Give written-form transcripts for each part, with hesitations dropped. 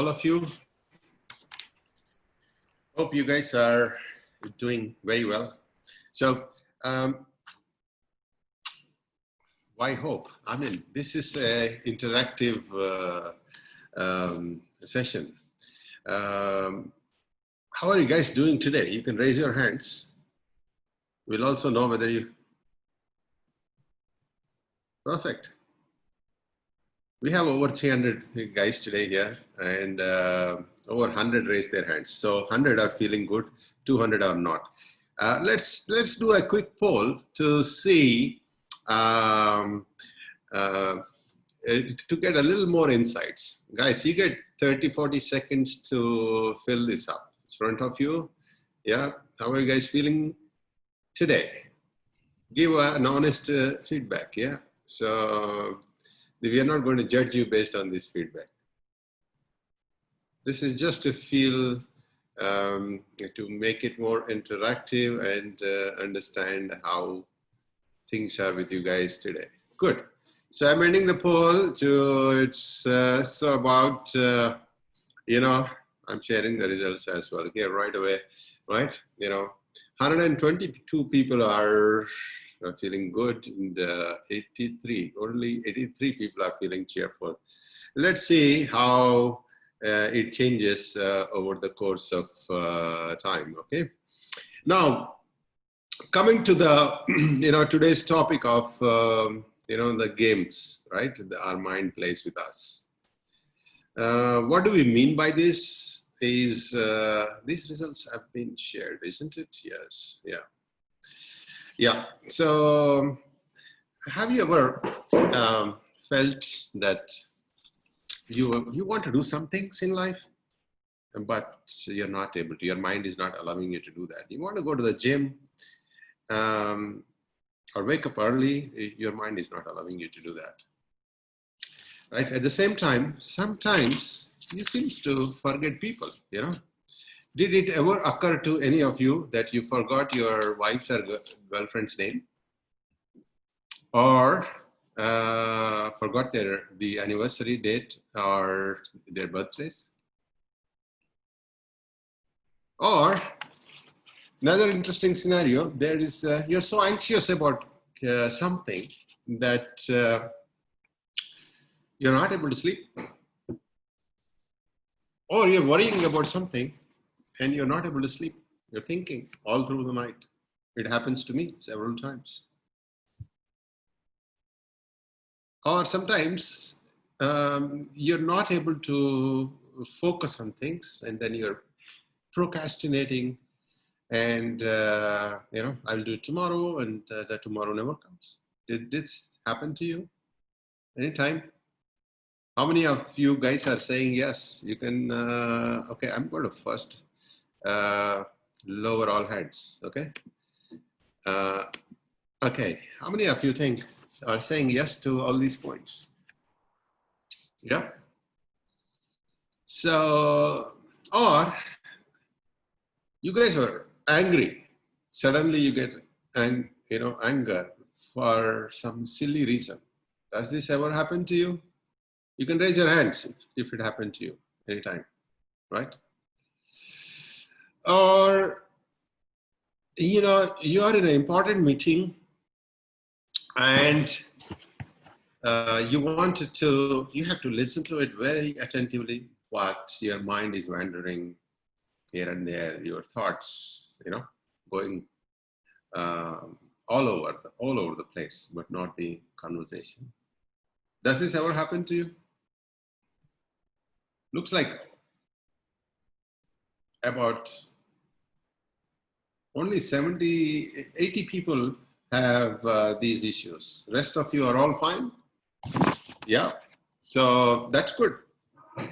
all of you. Hope you guys are doing very well. So, why hope? I mean, this is an interactive session. How are you guys doing today? You can raise your hands. We'll also know whether you... Perfect. We have over 300 guys today here, and over 100 raised their hands. So 100 are feeling good, 200 are not. Let's do a quick poll to see, to get a little more insights. Guys, you get 30-40 seconds to fill this up. It's in front of you. Yeah, how are you guys feeling today? Give an honest feedback, yeah? So we are not going to judge you based on this feedback. This is just to feel, to make it more interactive and understand how things are with you guys today. Good. So I'm ending the poll to, it's so about, you know, I'm sharing the results as well here right away, right? You know, 122 people are feeling good, and 83, only 83 people are feeling cheerful. Let's see how it changes over the course of time, okay? Now, coming to the, you know, today's topic of, you know, the games, right? Our mind plays with us. What do we mean by this? Is these results have been shared, isn't it? Yes, yeah. Yeah, so have you ever felt that you want to do some things in life, but you're not able to, your mind is not allowing you to do that. You want to go to the gym or wake up early, your mind is not allowing you to do that. Right, at the same time, sometimes you seem to forget people, you know. Did it ever occur to any of you that you forgot your wife's or girlfriend's name? Or forgot the anniversary date or their birthdays? Or another interesting scenario, there is, you're so anxious about something that you're not able to sleep. Or you're worrying about something and you're not able to sleep. You're thinking all through the night. It happens to me several times. Or sometimes you're not able to focus on things, and then you're procrastinating, and you know, I'll do it tomorrow, and that tomorrow never comes. Did this happen to you anytime? How many of you guys are saying yes? You can, okay, I'm going to first lower all hands, okay? Okay, how many of you think are saying yes to all these points? Yeah. So, or you guys are angry. Suddenly you get, you know, anger for some silly reason. Does this ever happen to you? You can raise your hands if it happened to you anytime, right? Or, you know, you are in an important meeting and you wanted to, you have to listen to it very attentively, but your mind is wandering here and there, your thoughts, you know, going all over the place, but not the conversation. Does this ever happen to you? Looks like about only 80 people have these issues. Rest of you are all fine? Yeah, so that's good.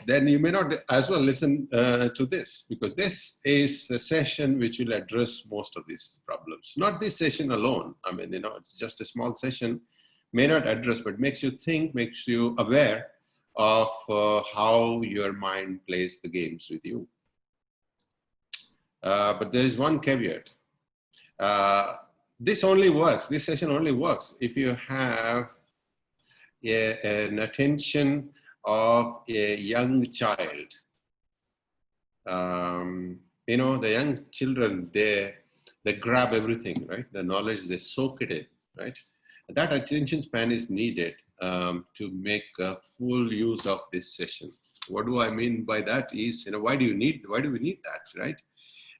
Then you may not as well listen to this, because this is a session which will address most of these problems. Not this session alone. I mean, you know, it's just a small session, may not address, but makes you think, makes you aware of how your mind plays the games with you. But there is one caveat. This only works, this session only works if you have an attention of a young child You know, the young children, they grab everything, right? The knowledge, they soak it in, right? That attention span is needed to make full use of this session. What do I mean by that is, you know, why do we need that, right?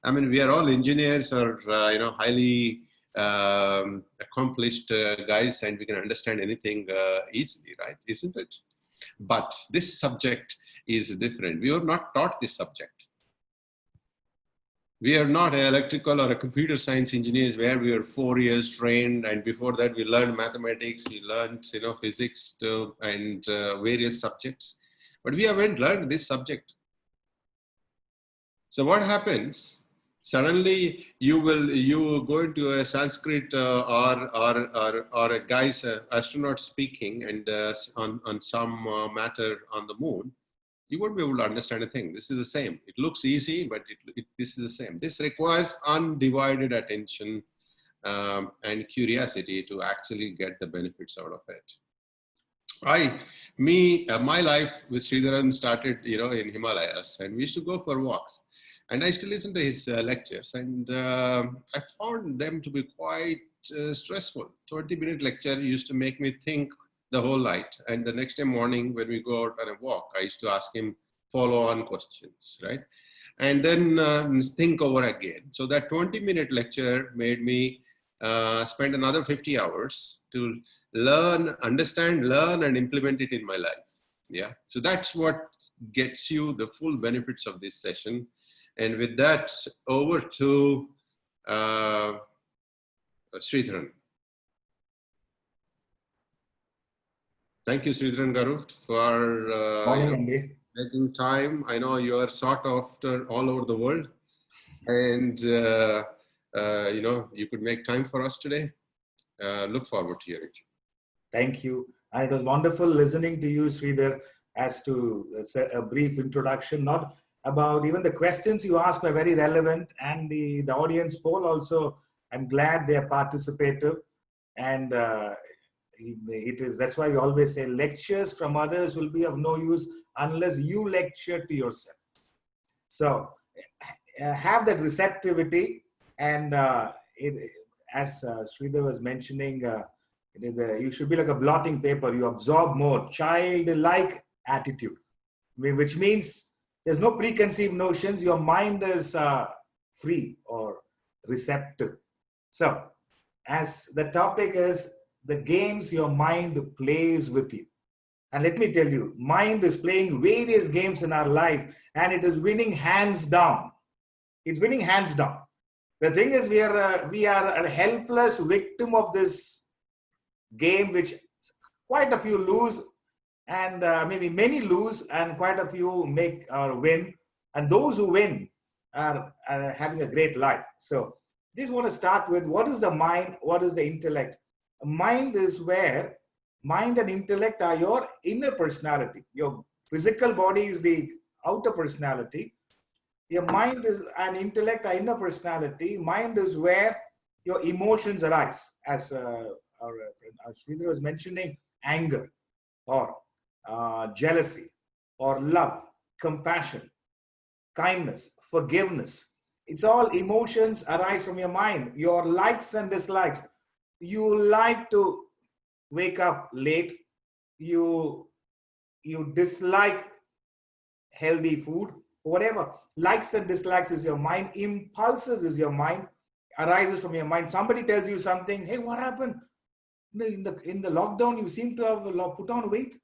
I mean, we are all engineers or, you know, highly accomplished guys, and we can understand anything easily, right? Isn't it? But this subject is different. We are not taught this subject. We are not electrical or a computer science engineers where we are 4 years trained, and before that we learned mathematics, we learned, you know, physics and various subjects, but we haven't learned this subject. So what happens? Suddenly you go into a Sanskrit or a guy's astronaut speaking and on some matter on the moon. You won't be able to understand a thing. This is the same. It looks easy, but this is the same. This requires undivided attention and curiosity to actually get the benefits out of it. My life with Sridharan started, you know, in Himalayas, and we used to go for walks. And I used to listen to his lectures, and I found them to be quite stressful. 20-minute lecture used to make me think the whole night. And the next day morning, when we go out on a walk, I used to ask him follow-on questions, right? And then think over again. So that 20-minute lecture made me spend another 50 hours to learn, understand, learn, and implement it in my life. Yeah. So that's what gets you the full benefits of this session. And with that, over to Sridharan. Thank you, Sridharan Garu, for making time. I know you are sought after all over the world, and you know, you could make time for us today. Look forward to hearing you. Thank you. And it was wonderful listening to you, Sridhar, as to a brief introduction, not about even the questions you asked were very relevant, and the audience poll also, I'm glad they are participative. And that's why we always say lectures from others will be of no use unless you lecture to yourself. So have that receptivity, and as Sridhar was mentioning, you should be like a blotting paper. You absorb more, childlike attitude, which means there's no preconceived notions. Your mind is free or receptive. So as the topic is the games your mind plays with you. And let me tell you, mind is playing various games in our life, and it is winning hands down. It's winning hands down. The thing is, we are a helpless victim of this game, which quite a few lose, and maybe many lose, and quite a few make or win. And those who win are having a great life. So just want to start with, what is the mind? What is the intellect? Mind is where mind and intellect are your inner personality. Your physical body is the outer personality. Your mind is an intellect, an inner personality. Mind is where your emotions arise, as our friend Sridhar was mentioning, anger or jealousy or love, compassion, kindness, forgiveness. It's all emotions arise from your mind. Your likes and dislikes. You like to wake up late. You dislike healthy food. Whatever. Likes and dislikes is your mind. Impulses is your mind. Arises from your mind. Somebody tells you something. Hey, what happened? In the lockdown, you seem to have put on weight.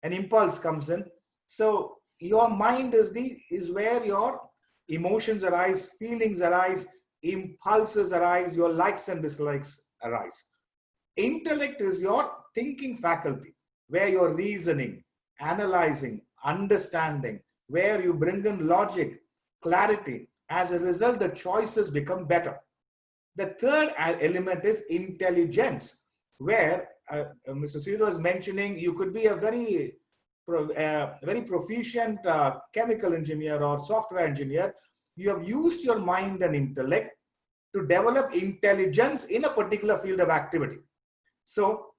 An impulse comes in. So your mind is where your emotions arise, feelings arise, impulses arise, your likes and dislikes arise. Intellect is your thinking faculty, where you're reasoning, analyzing, understanding, where you bring in logic, clarity. As a result, the choices become better. The third element is intelligence, where Mr. Sridhar was mentioning, you could be a very proficient chemical engineer or software engineer. You have used your mind and intellect to develop intelligence in a particular field of activity. So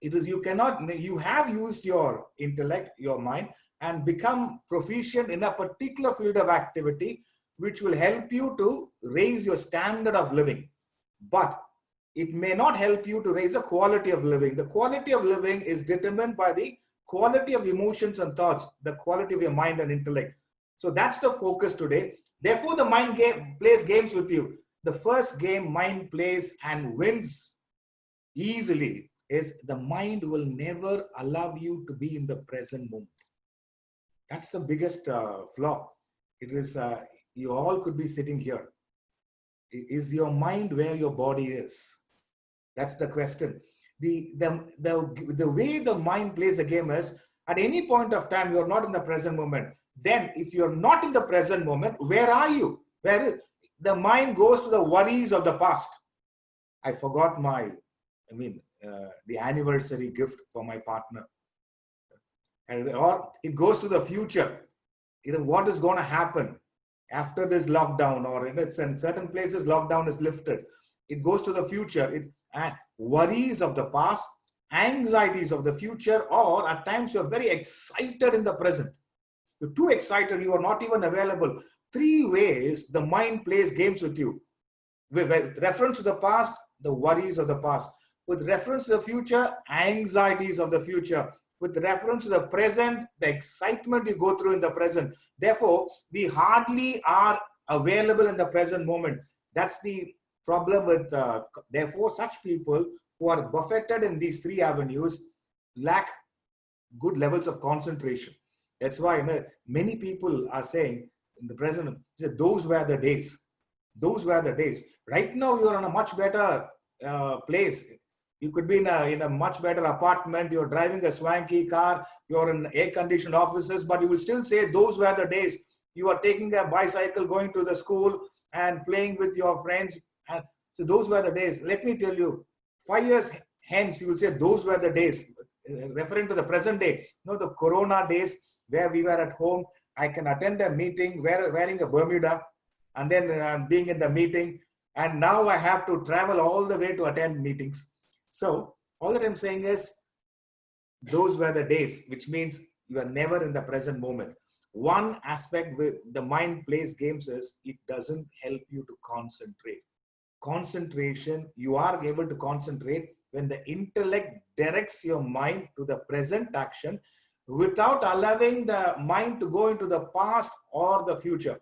it is, you have used your intellect, your mind, and become proficient in a particular field of activity, which will help you to raise your standard of living. But it may not help you to raise the quality of living. The quality of living is determined by the quality of emotions and thoughts, the quality of your mind and intellect. So that's the focus today. Therefore, the mind plays games with you. The first game mind plays and wins easily is the mind will never allow you to be in the present moment. That's the biggest flaw. It is, you all could be sitting here. Is your mind where your body is? That's the question. The way the mind plays a game is, at any point of time, you're not in the present moment. Then if you're not in the present moment, where are you? Where is the mind goes to the worries of the past. I forgot the anniversary gift for my partner. Or it goes to the future. What is going to happen after this lockdown, or in certain places lockdown is lifted. It goes to the future. Worries of the past, anxieties of the future, or at times you're very excited in the present. You're too excited, you are not even available. 3 ways the mind plays games with you. With reference to the past, the worries of the past. With reference to the future, anxieties of the future. With reference to the present, the excitement you go through in the present. Therefore, we hardly are available in the present moment. That's the problem with, therefore, such people who are buffeted in these 3 avenues lack good levels of concentration. That's why many people are saying in the present, those were the days. Those were the days. Right now, you're in a much better place. You could be in a much better apartment. You're driving a swanky car. You're in air-conditioned offices, but you will still say those were the days. You are taking a bicycle, going to the school and playing with your friends. And so those were the days. Let me tell you, 5 years hence, you will say those were the days, referring to the present day. The Corona days where we were at home. I can attend a meeting wearing a Bermuda and then being in the meeting. And now I have to travel all the way to attend meetings. So all that I'm saying is those were the days, which means you are never in the present moment. One aspect with the mind plays games is it doesn't help you to concentrate. Concentration, you are able to concentrate when the intellect directs your mind to the present action without allowing the mind to go into the past or the future.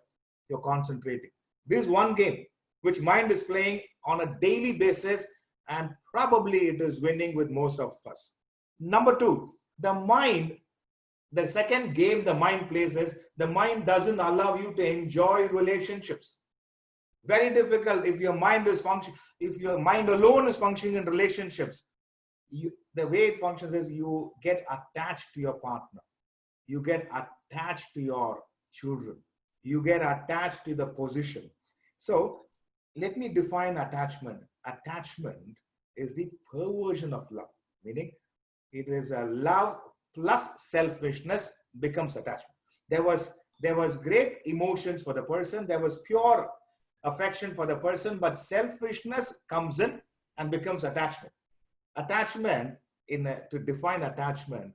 You're concentrating. This is one game which mind is playing on a daily basis, and probably it is winning with most of us. Number 2, the second game the mind plays is the mind doesn't allow you to enjoy relationships. Very difficult if your mind is functioning, if your mind alone is functioning in relationships. The way it functions is you get attached to your partner. You get attached to your children. You get attached to the position. So let me define attachment. Attachment is the perversion of love, meaning it is a love plus selfishness becomes attachment. There was great emotions for the person. There was pure affection for the person, but selfishness comes in and becomes attachment. Attachment, to define attachment,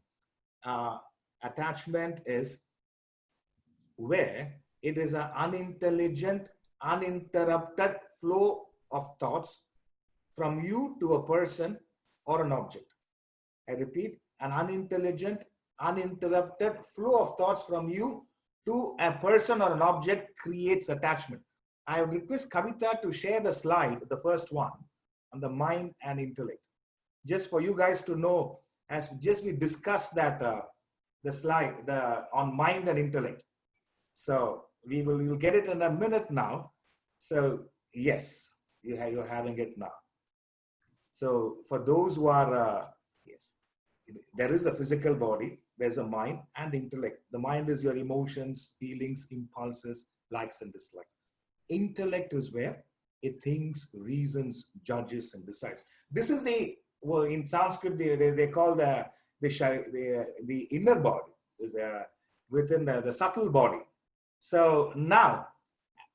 attachment is where it is an unintelligent, uninterrupted flow of thoughts from you to a person or an object. I repeat, an unintelligent, uninterrupted flow of thoughts from you to a person or an object creates attachment. I would request Kavita to share the slide, the first one, on the mind and intellect. Just for you guys to know, as just we discussed that, the slide on mind and intellect. So we will get it in a minute now. So yes, you're having it now. So for those who are, yes, there is a physical body, there's a mind and the intellect. The mind is your emotions, feelings, impulses, likes and dislikes. Intellect is where it thinks, reasons, judges and decides. This is in Sanskrit, they call the inner body, within the subtle body. So now,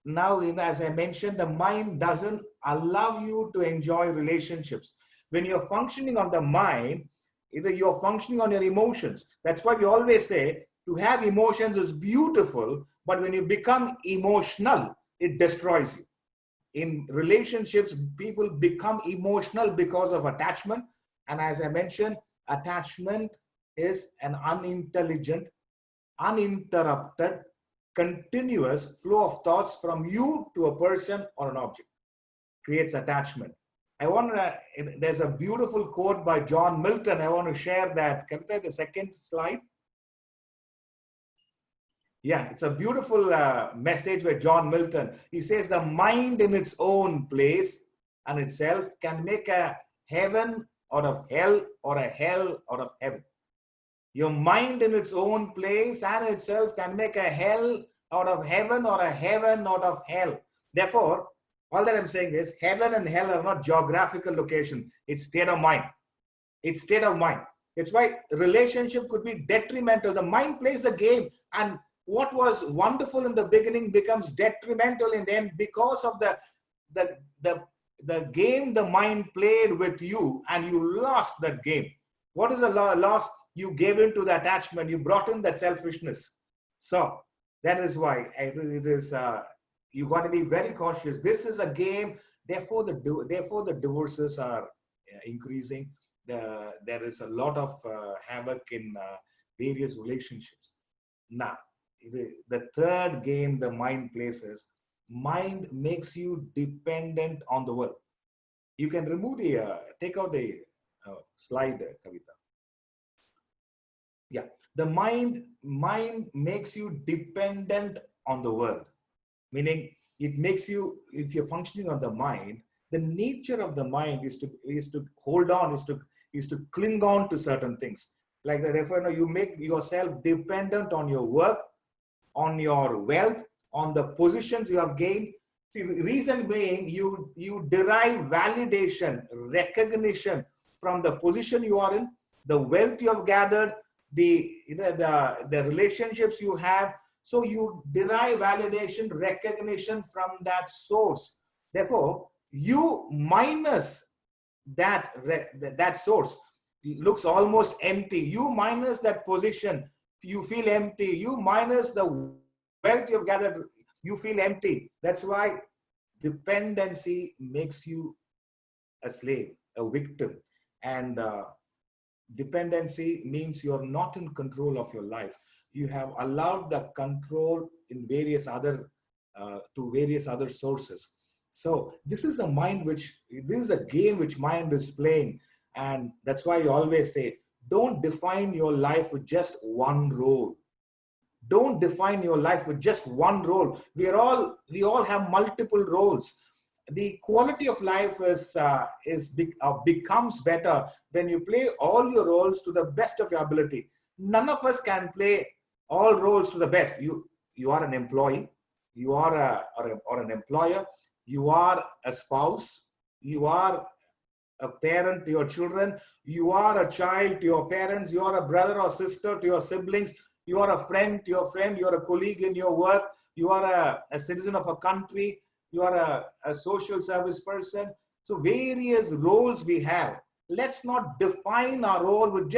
as I mentioned, the mind doesn't allow you to enjoy relationships. When you're functioning on the mind, either you're functioning on your emotions. That's why we always say To have emotions is beautiful, but when you become emotional, it destroys you. In relationships, people become emotional because of attachment. And as I mentioned, attachment is an unintelligent, uninterrupted, continuous flow of thoughts from you to a person or an object. Creates attachment. There's a beautiful quote by John Milton. I want to share that. Kavita, the second slide. Yeah, it's a beautiful message by John Milton. He says the mind in its own place and itself can make a heaven out of hell or a hell out of heaven. Your mind in its own place and itself can make a hell out of heaven or a heaven out of hell. Therefore, all that I'm saying is heaven and hell are not geographical location. It's state of mind. It's state of mind. That's why relationship could be detrimental. The mind plays the game, and what was wonderful in the beginning becomes detrimental in the end because of the game the mind played with you, and you lost that game. What is the loss? You gave in to the attachment. You brought in that selfishness. So that is why it is. You got to be very cautious. This is a game. Therefore, the divorces are increasing. There is a lot of havoc in various relationships. Now, the third game the mind plays is mind makes you dependent on the world. You can remove take out the slide, Kavita. Yeah, the mind makes you dependent on the world. Meaning it makes you, if you're functioning on the mind, the nature of the mind is to hold on, is to cling on to certain things. Like therefore, you make yourself dependent on your work, on your wealth, on the positions you have gained. See, reason being, you derive validation, recognition from the position you are in, the wealth you have gathered, the relationships you have. So you derive validation, recognition from that source. Therefore, you minus that source, it looks almost empty. You minus that position, you feel empty. You minus the wealth you've gathered, you feel empty. That's why dependency makes you a slave, a victim. And dependency means you're not in control of your life. You have allowed the control in various other to various other sources. So this is a mind this is a game which mind is playing, and that's why you always say, don't define your life with just one role. Don't define your life with just one role. We all have multiple roles. The quality of life becomes better when you play all your roles to the best of your ability. None of us can play all roles to the best. You are an employee, you are an employer, you are a spouse, you are a parent to your children, you are a child to your parents, you are a brother or sister to your siblings, you are a friend to your friend, you are a colleague in your work, you are a citizen of a country, you are a social service person. So various roles we have. Let's not define our role with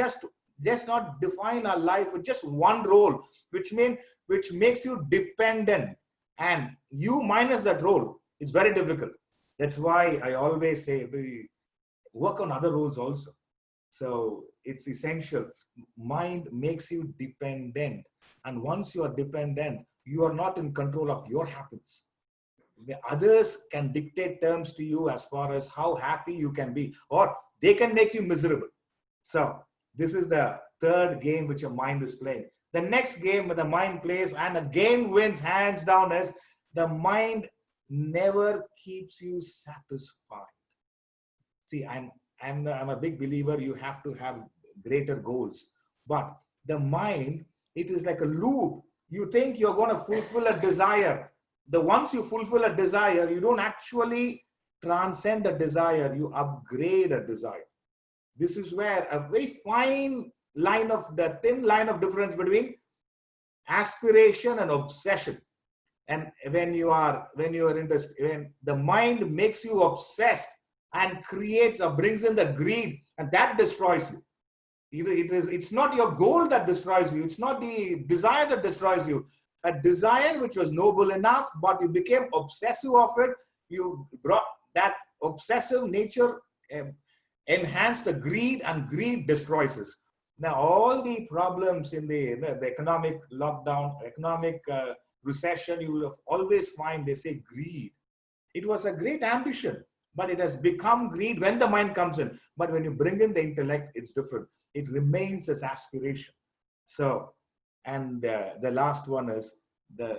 let's not define our life with just one role, which makes you dependent, and you minus that role. It's very difficult. That's why I always say work on other roles also. So it's essential. Mind makes you dependent, and once you are dependent, you are not in control of your happiness. The others can dictate terms to you as far as how happy you can be, or they can make you miserable. So this is the third game which your mind is playing. The next game the mind plays and again wins hands down is the mind never keeps you satisfied. See, I'm a big believer you have to have greater goals, but the mind, it is like a loop. You think you're going to fulfill a desire. Once you fulfill a desire, you don't actually transcend a desire, you upgrade a desire. This is where a very fine line the thin line of difference between aspiration and obsession. And when the mind makes you obsessed and creates or brings in the greed, and that destroys you. It's not your goal that destroys you. It's not the desire that destroys you. A desire which was noble enough, but you became obsessive of it. You brought that obsessive nature, enhanced the greed, and greed destroys us. Now, all the problems in the economic lockdown, economic recession, you will always find they say greed. It was a great ambition, but it has become greed when the mind comes in. But when you bring in the intellect, it's different. It remains as aspiration. So, and the last one is the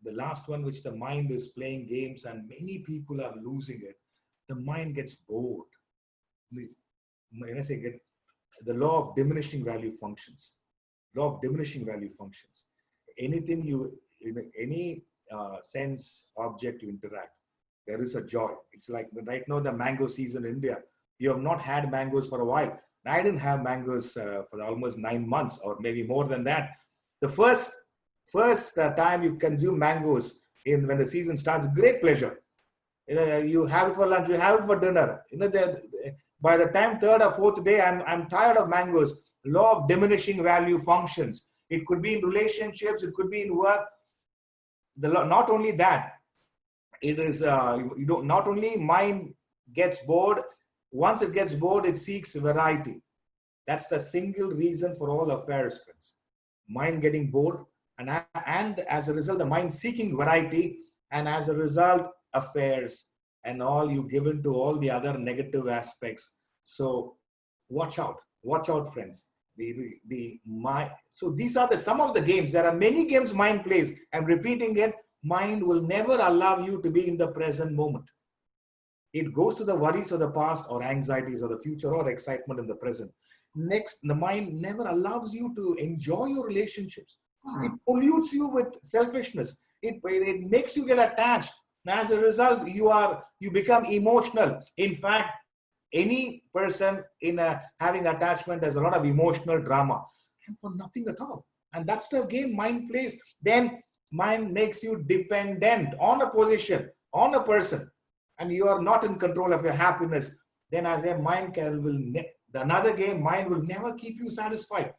last one which the mind is playing games and many people are losing it. The mind gets bored. When I say get, the law of diminishing value functions. Law of diminishing value functions. Anything any sense object you interact, there is a joy. It's like right now the mango season in India. You have not had mangoes for a while. I didn't have mangoes for almost 9 months or maybe more than that. The first time you consume mangoes when the season starts, great pleasure. You have it for lunch, you have it for dinner. By the time third or fourth day, I'm tired of mangoes. Law of diminishing value functions. It could be in relationships, it could be in work. Not only that, it is not only mind gets bored. Once it gets bored, it seeks variety. That's the single reason for all affairs, friends. Mind getting bored, and as a result, the mind seeking variety, and as a result, affairs and all you give into all the other negative aspects. So watch out, friends. So these are some of the games. There are many games mind plays. I'm repeating it. Mind will never allow you to be in the present moment. It goes to the worries of the past or anxieties of the future or excitement in the present. Next, the mind never allows you to enjoy your relationships. It pollutes you with selfishness. It makes you get attached. As a result, you become emotional. In fact, any person having attachment has a lot of emotional drama and for nothing at all. And that's the game mind plays. Then mind makes you dependent on a position, on a person, and you are not in control of your happiness. Then as a mind another game, mind will never keep you satisfied.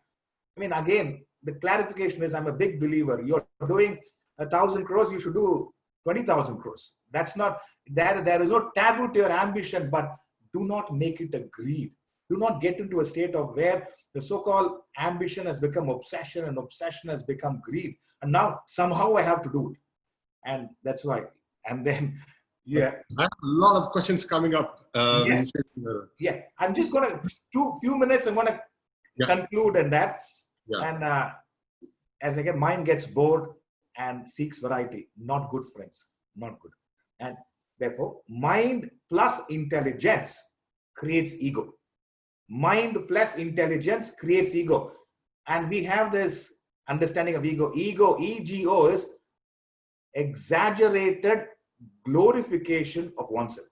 I mean, again, the clarification is I'm a big believer. You're doing 1,000 crores, you should do 20,000 crores. That's not, there is no taboo to your ambition, but do not make it a greed. Do not get into a state of where the so-called ambition has become obsession and obsession has become greed. And now somehow I have to do it. And that's why. And then, yeah. I have a lot of questions coming up. Yes. Yeah. I'm just going to, few minutes, I'm going to conclude in that. Yeah. And as again, mind gets bored and seeks variety. Not good, friends. Not good. And therefore, mind plus intelligence creates ego. Mind plus intelligence creates ego. And we have this understanding of ego. Ego, ego, is exaggerated glorification of oneself.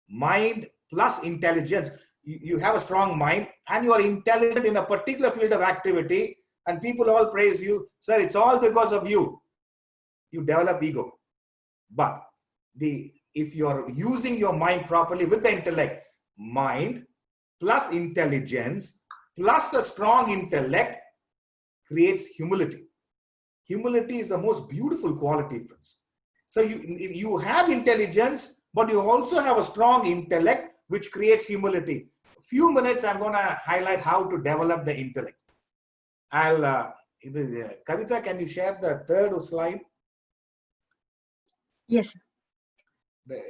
Mind plus intelligence. You have a strong mind and you are intelligent in a particular field of activity and people all praise you. Sir, it's all because of you. You develop ego. But if you're using your mind properly with the intellect, mind plus intelligence plus a strong intellect creates humility. Humility is the most beautiful quality, friends. So you have intelligence, but you also have a strong intellect, which creates humility. A few minutes, I'm going to highlight how to develop the intellect. Kavita, can you share the third slide? Yes.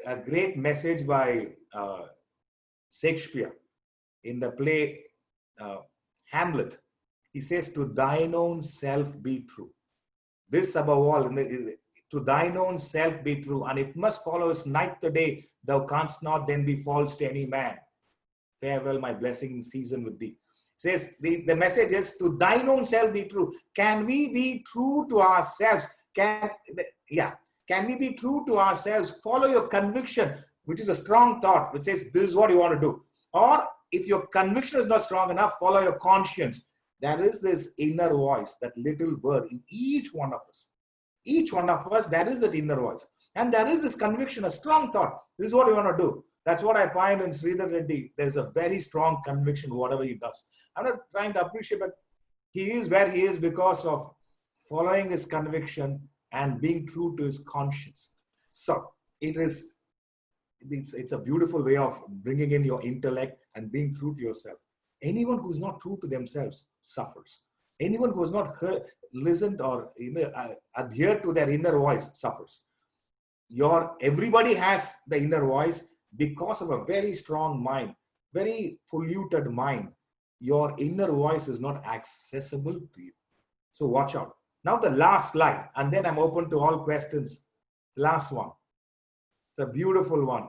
A great message by Shakespeare in the play Hamlet. He says, to thine own self be true. This above all, to thine own self be true, and it must follow us night the day, thou canst not then be false to any man. Farewell, my blessing season with thee. Says the message is, to thine own self be true. Can we be true to ourselves? Can we be true to ourselves? Follow your conviction, which is a strong thought, which says this is what you want to do. Or if your conviction is not strong enough, follow your conscience. There is this inner voice, that little bird in each one of us. Each one of us, there is that inner voice. And there is this conviction, a strong thought. This is what you want to do. That's what I find in Sridhar Reddy. There's a very strong conviction, whatever he does. I'm not trying to appreciate, but he is where he is because of following his conviction and being true to his conscience. So it's a beautiful way of bringing in your intellect and being true to yourself. Anyone who's not true to themselves suffers. Anyone who has not listened or adhered to their inner voice suffers. Everybody has the inner voice because of a very strong mind, very polluted mind. Your inner voice is not accessible to you. So watch out. Now the last slide, and then I'm open to all questions. Last one. It's a beautiful one.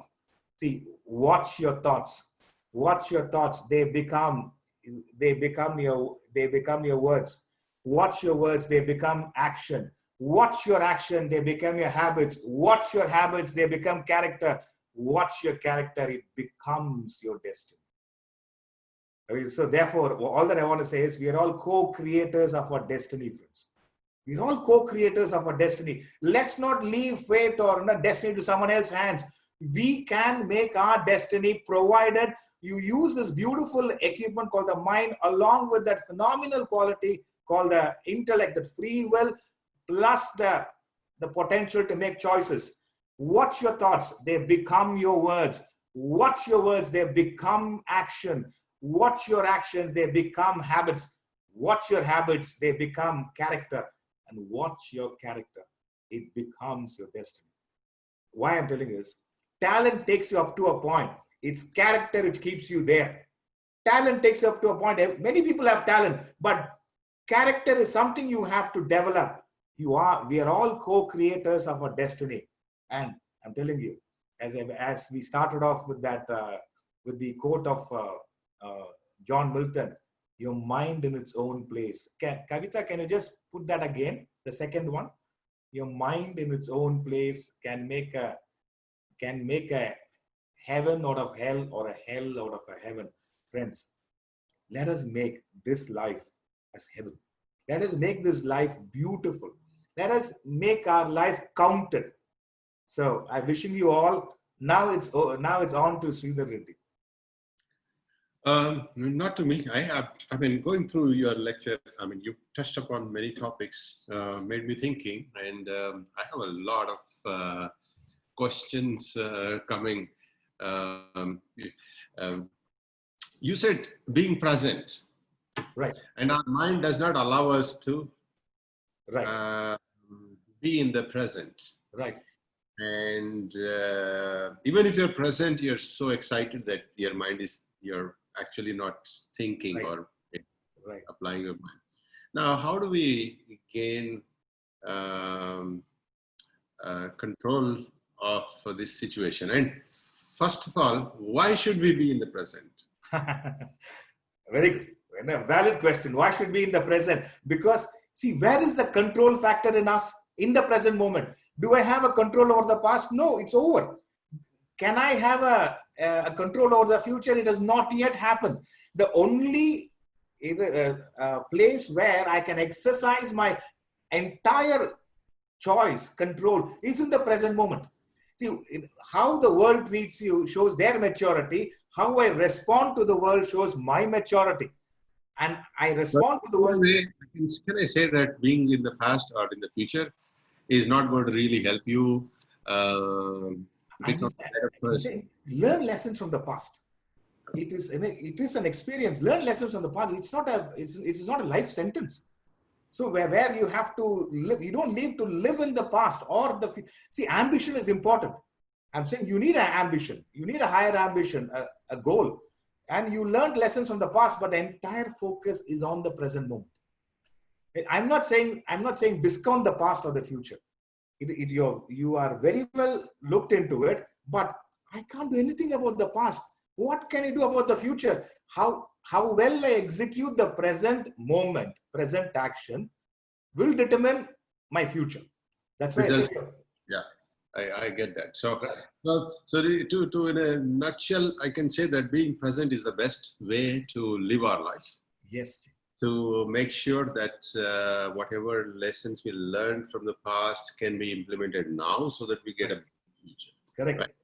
See, watch your thoughts. Watch your thoughts. They become your words. Watch your words. They become action. Watch your action. They become your habits. Watch your habits. They become character. Watch your character. It becomes your destiny. So therefore, all that I want to say is we are all co-creators of our destiny, friends. We're all co-creators of our destiny. Let's not leave fate or destiny to someone else's hands. We can make our destiny, provided you use this beautiful equipment called the mind, along with that phenomenal quality called the intellect, the free will, plus the potential to make choices. Watch your thoughts. They become your words. Watch your words. They become action. Watch your actions. They become habits. Watch your habits. They become character. And watch your character. It becomes your destiny. Why I'm telling you is, talent takes you up to a point. It's character which keeps you there. Talent takes you up to a point. Many people have talent, but character is something you have to develop. We are all co-creators of our destiny. And I'm telling you, as we started off with that, with the quote of John Milton, your mind in its own place. Kavita, can you just put that again? The second one. Your mind in its own place can make a heaven out of hell, or a hell out of a heaven. Friends, let us make this life as heaven. Let us make this life beautiful. Let us make our life counted. So I'm wishing you all. Now it's on to Sridhar Reddy. Not to me. I've been going through your lecture. I mean, you touched upon many topics, made me thinking, and I have a lot of questions coming. You said being present, right? And our mind does not allow us to be in the present, right? And even if you're present, you're so excited that you're actually not thinking or applying your mind. Now, how do we gain control of this situation? And first of all, why should we be in the present? Very good. A valid question. Why should we be in the present? Because see, where is the control factor in us in the present moment? Do I have a control over the past? No, it's over. Can I have a control over the future? It has not yet happened. The only place where I can exercise my entire choice, control, is in the present moment. See, how the world treats you shows their maturity. How I respond to the world shows my maturity. And I respond to the world. Can I say that being in the past or in the future is not going to really help you become a better person? Learn lessons from the past. It is an experience. Learn lessons from the past. It is not a life sentence. So where you have to live, you don't live to live in the past or the see. Ambition is important. I'm saying you need an ambition. You need a higher ambition, a goal, and you learned lessons from the past, but the entire focus is on the present moment. I'm not saying discount the past or the future. You are very well looked into it, but I can't do anything about the past. What can I do about the future? How well I execute the present moment, present action will determine my future. That's why I say yeah, I get that. So to in a nutshell, I can say that being present is the best way to live our life. Yes. To make sure that whatever lessons we learned from the past can be implemented now, so that we get a future. Correct. Right?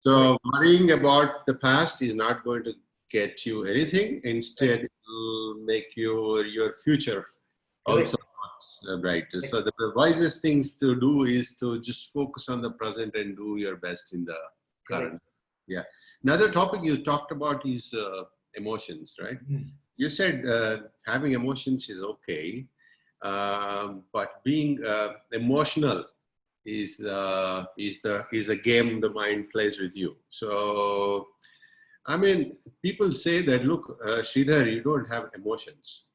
So worrying about the past is not going to get you anything. Instead, it will make your future also brighter. So the wisest things to do is to just focus on the present and do your best in the current. Yeah. Another topic you talked about is emotions, right? You said having emotions is okay, but being emotional is a game the mind plays with you. So, I mean, people say that, look, Sridhar, you don't have emotions,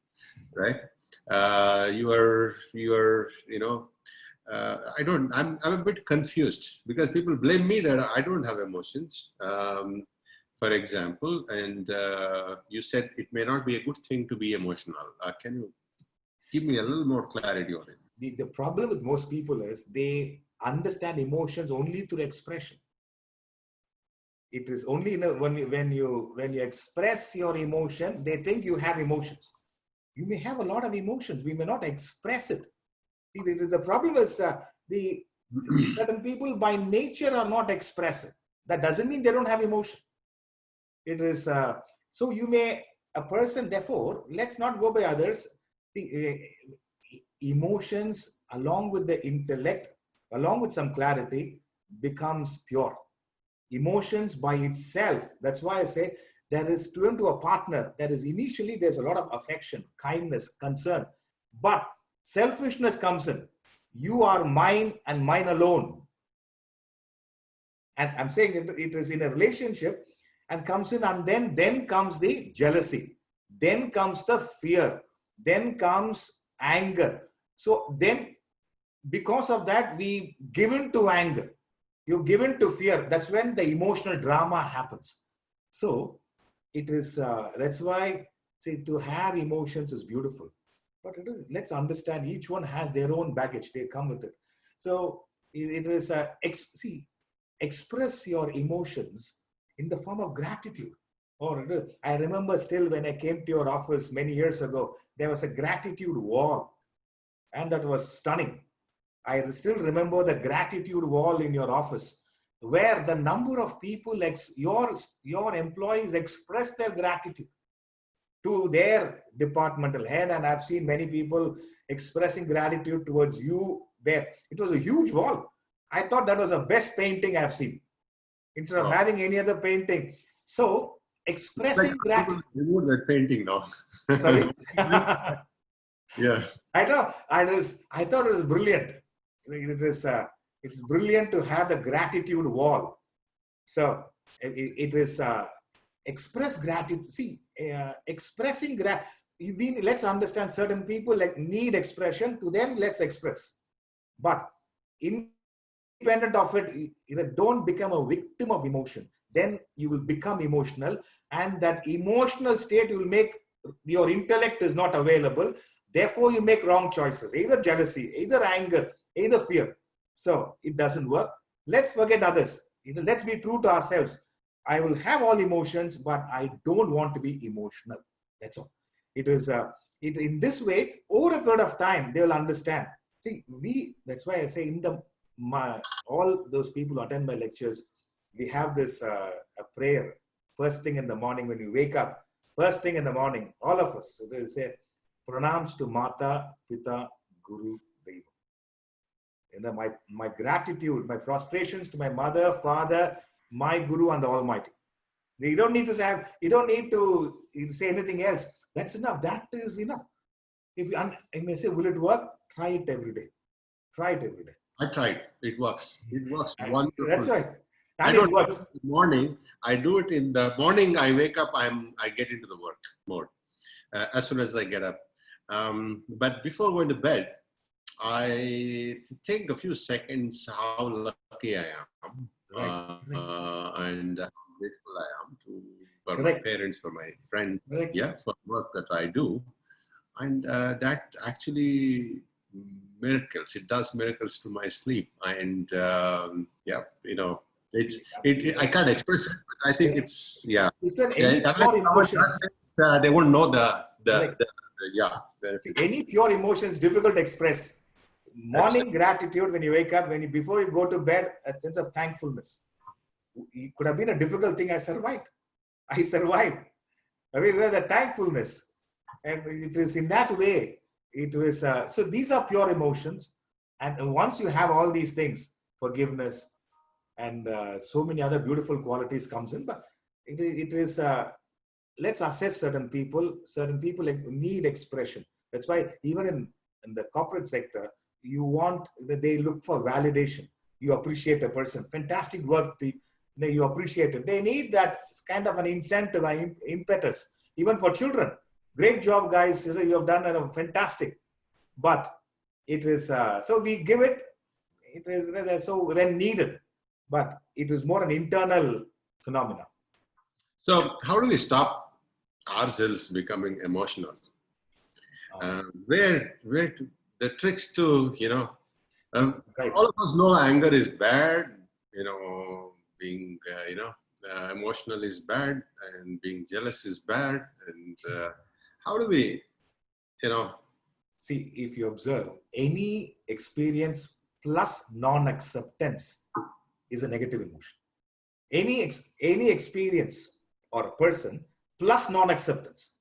right? You are, I'm a bit confused because people blame me that I don't have emotions, for example, and you said it may not be a good thing to be emotional. Can you give me a little more clarity on it? The problem with most people is they understand emotions only through expression. It is only when you express your emotion, they think you have emotions. You may have a lot of emotions. We may not express it. The problem is certain people by nature are not expressive. That doesn't mean they don't have emotion. It is so a person. Therefore, let's not go by others. The emotions, along with the intellect, along with some clarity, becomes pure. Emotions by itself. That's why I say there is to a partner. There's a lot of affection, kindness, concern, but selfishness comes in. You are mine and mine alone. And I'm saying it is in a relationship and comes in, and then comes the jealousy, then comes the fear, then comes anger. So then, because of that, we give in to anger. You give in to fear. That's when the emotional drama happens. So it is, that's why, see, to have emotions is beautiful. But let's understand each one has their own baggage. They come with it. So it is, express your emotions in the form of gratitude. Or I remember still when I came to your office many years ago, there was a gratitude wall. And that was stunning. I still remember the gratitude wall in your office, where the number of people, your employees, express their gratitude to their departmental head. And I've seen many people expressing gratitude towards you there. It was a huge wall. I thought that was the best painting I've seen, instead of having any other painting. So expressing gratitude. Remove that painting now. Sorry. Yeah. I know. I thought it was brilliant. It's brilliant to have the gratitude wall. So it is express gratitude. See, expressing gratitude. Let's understand certain people need expression. To them, let's express. But independent of it, don't become a victim of emotion. Then you will become emotional, and that emotional state will make your intellect is not available. Therefore, you make wrong choices, either jealousy, either anger, either fear. So it doesn't work. Let's forget others. Let's be true to ourselves. I will have all emotions, but I don't want to be emotional. That's all. It is in this way, over a period of time, they will understand. See, that's why I say all those people who attend my lectures, we have this a prayer first thing in the morning when you wake up. First thing in the morning, all of us, so they'll say, Pranams to Mata, Pita, Guru, Deva. My gratitude, my prostrations to my mother, father, my Guru, and the Almighty. You don't need to say anything else. That's enough. That is enough. If you may say, will it work? Try it every day. Try it every day. I tried. It works. It works wonderful. That's right. And it works. In the morning. I do it in the morning. I wake up. I get into the work mode as soon as I get up. But before going to bed, I take a few seconds how lucky I am, and how grateful I am for my parents, for my friends, for work that I do, and that actually miracles. It does miracles to my sleep, and I can't express it, but I think it's any pure emotions. They won't know any pure emotion is difficult to express. Morning gratitude when you wake up, before you go to bed, a sense of thankfulness. it could have been a difficult thing. I survived. I survived. I mean, the thankfulness. And it is in that way, it was, so these are pure emotions. And once you have all these things, forgiveness and so many other beautiful qualities comes in, but it is, let's assess certain people need expression. That's why even in the corporate sector, they look for validation. You appreciate a person, fantastic work, you appreciate it. They need that kind of an incentive, an impetus, even for children. Great job, guys, you have done fantastic. But it is, so we give it, it is so when needed, but it is more an internal phenomenon. So how do we stop ourselves becoming emotional? Where the tricks to, Right. all of us know anger is bad, being, emotional is bad, and being jealous is bad. And how do we, See, if you observe, any experience plus non-acceptance is a negative emotion. Any experience or a person plus non-acceptance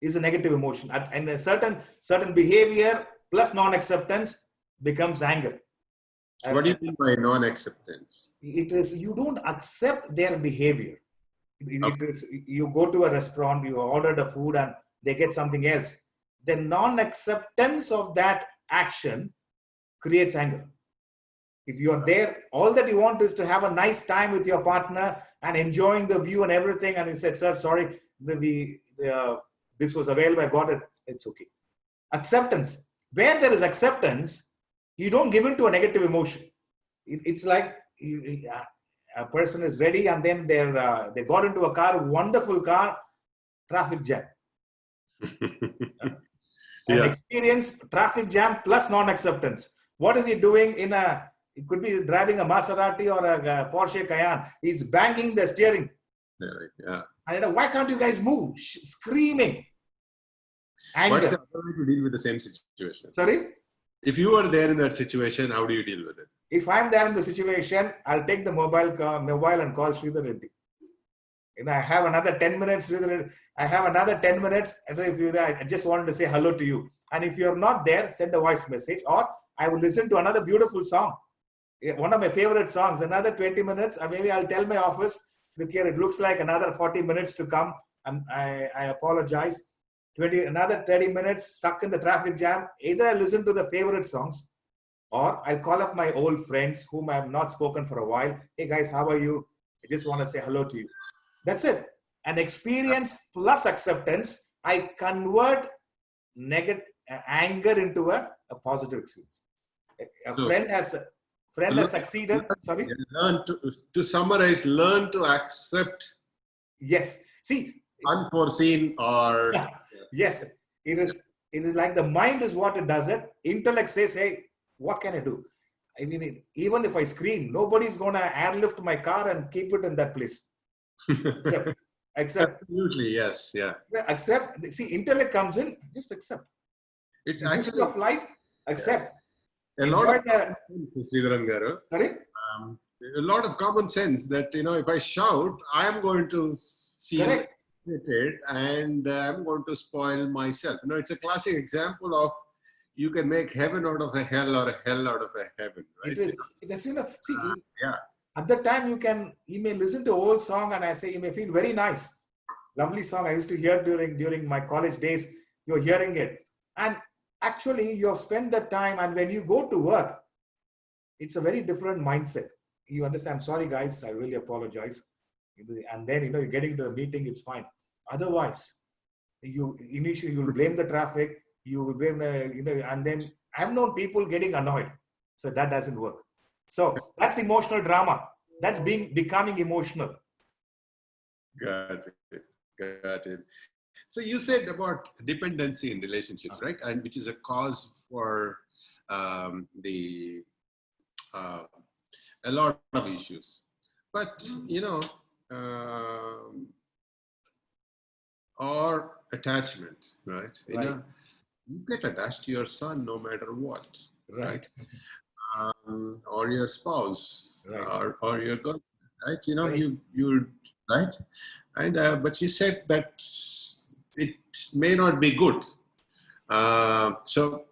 is a negative emotion. And a certain behavior plus non-acceptance becomes anger. What do you mean by non-acceptance? It is you don't accept their behavior. It is, you go to a restaurant, you order the food and they get something else. The non-acceptance of that action creates anger. If you are there, all that you want is to have a nice time with your partner and enjoying the view and everything. And you said, sir, sorry, this was available, I got it. It's okay. Acceptance. Where there is acceptance, you don't give in to a negative emotion. It's like a person is ready and then they got into a car, wonderful car, traffic jam. And experience traffic jam plus non-acceptance. What is he doing it could be driving a Maserati or a Porsche Cayenne. He's banging the steering. Yeah. And why can't you guys move? Screaming. Anger. What's the other way to deal with the same situation? Sorry? If you were there in that situation, how do you deal with it? If I'm there in the situation, I'll take the mobile and call Sridhar Reddy. I have another 10 minutes. I have another 10 minutes. And I just wanted to say hello to you. And if you're not there, send a voice message, or I will listen to another beautiful song. One of my favorite songs, another 20 minutes. Maybe I'll tell my office, look here, it looks like another 40 minutes to come. I apologize. Another 30 minutes stuck in the traffic jam. Either I listen to the favorite songs, or I'll call up my old friends whom I have not spoken for a while. Hey guys, how are you? I just want to say hello to you. That's it. An experience plus acceptance, I convert negative anger into a positive experience. A friend has succeeded. Sorry? Learn to summarize, learn to accept. Yes. See. Unforeseen or. Yeah. Yes. It is like the mind is what it does it. Intellect says, hey, what can I do? I mean, even if I scream, nobody's going to airlift my car and keep it in that place. Accept. Absolutely, yes, yeah. Accept. See, intellect comes in, just accept. It's you actually a flight, accept. A lot of Sridharan garu. Sorry? A lot of common sense that, if I shout, I am going to feel irritated and I'm going to spoil myself. It's a classic example of you can make heaven out of a hell or a hell out of a heaven, right? That's, see, at that time you may listen to old song and I say, you may feel very nice. Lovely song I used to hear during my college days. You're hearing it. And actually you have spent the time, and when you go to work, it's a very different mindset. You understand, sorry guys, I really apologize. And then, you're getting to the meeting, it's fine. Otherwise, initially you'll blame the traffic, you will blame, and then I've known people getting annoyed. So that doesn't work. So that's emotional drama. That's becoming emotional. Got it. So you said about dependency in relationships, right? And which is a cause for a lot of issues. But, or attachment, right? You get attached to your son no matter what. Right. Or your spouse, or your girlfriend. right? You know, Correct. you right, and but you said that it may not be good. So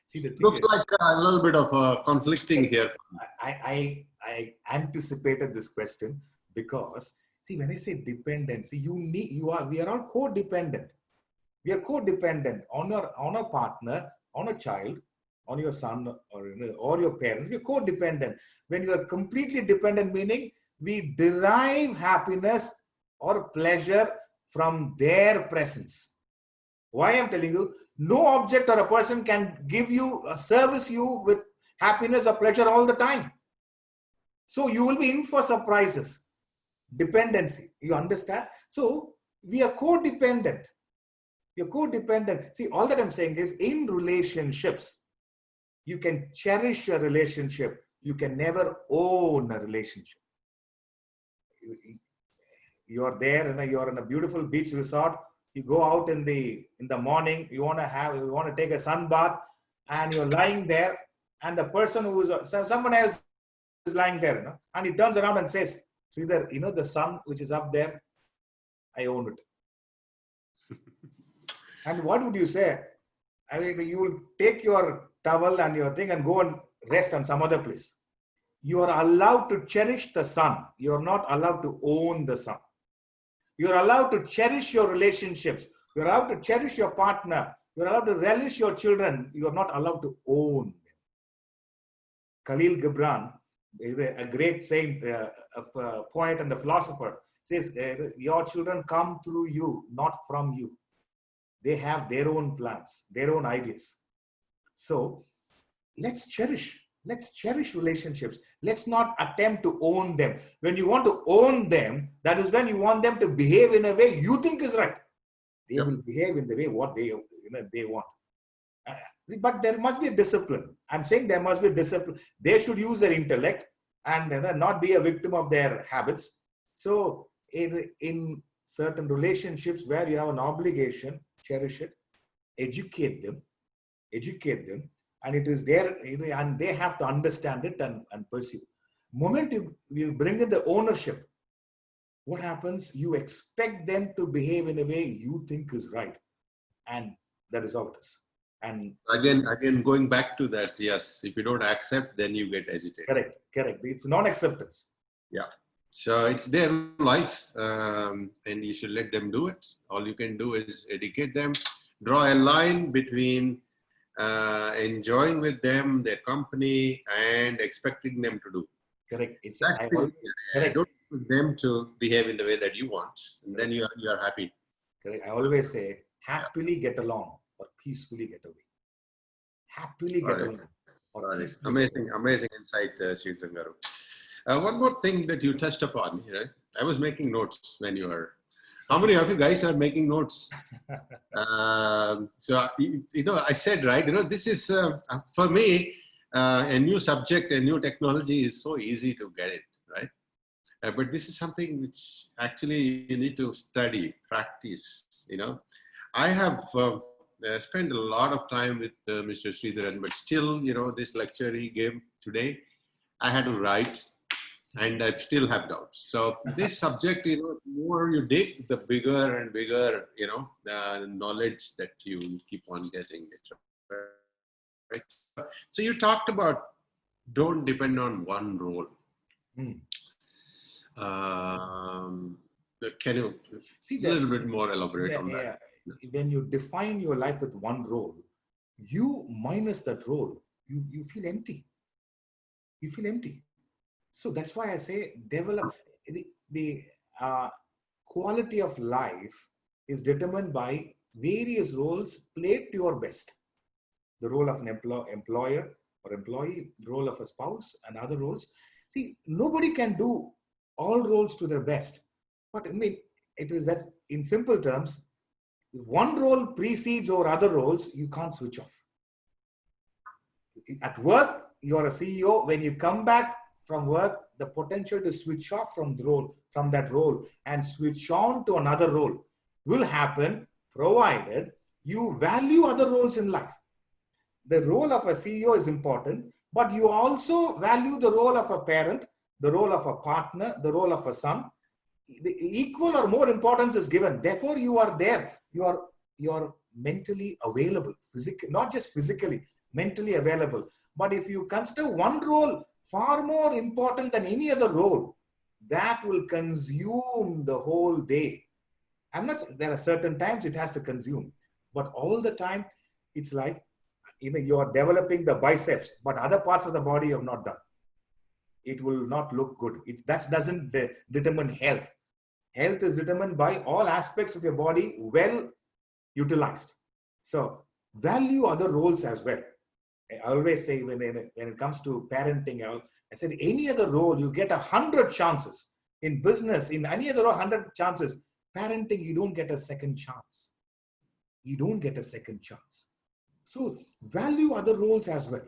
See, the thing looks is, like a little bit of conflicting here. I anticipated this question because, see, when I say dependency, we are all codependent. We are codependent on our partner, on a child, on your son or your parents. We are codependent. When you are completely dependent, meaning we derive happiness or pleasure from their presence. Why I'm telling you, no object or a person can give you, service you with happiness or pleasure all the time. So you will be in for surprises. Dependency, you understand? So we are codependent. You're codependent. See, all that I'm saying is in relationships, you can cherish a relationship. You can never own a relationship. You're there and you're in a beautiful beach resort. You go out in the morning. You want to take a sun bath, and you're lying there, and the person someone else is lying there, and he turns around and says, Sridhar, the sun which is up there, I own it. And what would you say? I mean, you will take your towel and your thing and go and rest on some other place. You are allowed to cherish the sun. You're not allowed to own the sun. You're allowed to cherish your relationships. You're allowed to cherish your partner. You're allowed to relish your children. You're not allowed to own them. Khalil Gibran, a great saint, a poet and a philosopher, says, your children come through you, not from you. They have their own plans, their own ideas. So let's cherish relationships. Let's not attempt to own them. When you want to own them, that is when you want them to behave in a way you think is right. They will behave in the way what they want. But there must be a discipline. I'm saying there must be a discipline. They should use their intellect and not be a victim of their habits. So in certain relationships where you have an obligation, cherish it, educate them, and it is there, and they have to understand it and pursue. Moment you bring in the ownership, what happens? You expect them to behave in a way you think is right, and that is how it is. And again, going back to that, yes, if you don't accept, then you get agitated. Correct. It's non-acceptance. Yeah. So it's their life, and you should let them do it. All you can do is educate them, draw a line between enjoying with them, their company, and expecting them to do. Correct. Correct. Don't want them to behave in the way that you want, and then you are happy. Correct. I always say, happily get along or peacefully get away. Happily get along. Amazing insight, Sridhar Garu. One more thing that you touched upon, I was making notes when you were. How many of you guys are making notes? So, I said, right, this is, for me, a new subject, a new technology is so easy to get it, right? But this is something which actually you need to study, practice, I have spent a lot of time with Mr. Sridharan, but still, this lecture he gave today, I had to write. And I still have doubts. So this subject, the more you dig, the bigger and bigger, the knowledge that you keep on getting. Right? So you talked about don't depend on one role. Can you a little bit more elaborate on that? When you define your life with one role, you minus that role, you feel empty. You feel empty. So that's why I say develop the quality of life is determined by various roles played to your best. The role of an employer or employee, role of a spouse, and other roles. See, nobody can do all roles to their best. But I mean, it is that in simple terms, if one role precedes over other roles, you can't switch off. At work, you're a CEO. When you come back from work, the potential to switch off from that role and switch on to another role will happen, provided you value other roles in life. The role of a CEO is important, but you also value the role of a parent, the role of a partner, the role of a son. The equal or more importance is given. Therefore, you are there. You are mentally available, not just physically, mentally available. But if you consider one role far more important than any other role, that will consume the whole day. There are certain times it has to consume, but all the time, it's like, you are developing the biceps, but other parts of the body you have not done. It will not look good. That doesn't determine health. Health is determined by all aspects of your body well utilized. So value other roles as well. I always say when it comes to parenting, I said any other role, you get 100 chances. In business, in any other role, 100 chances. Parenting, you don't get a second chance. You don't get a second chance. So value other roles as well.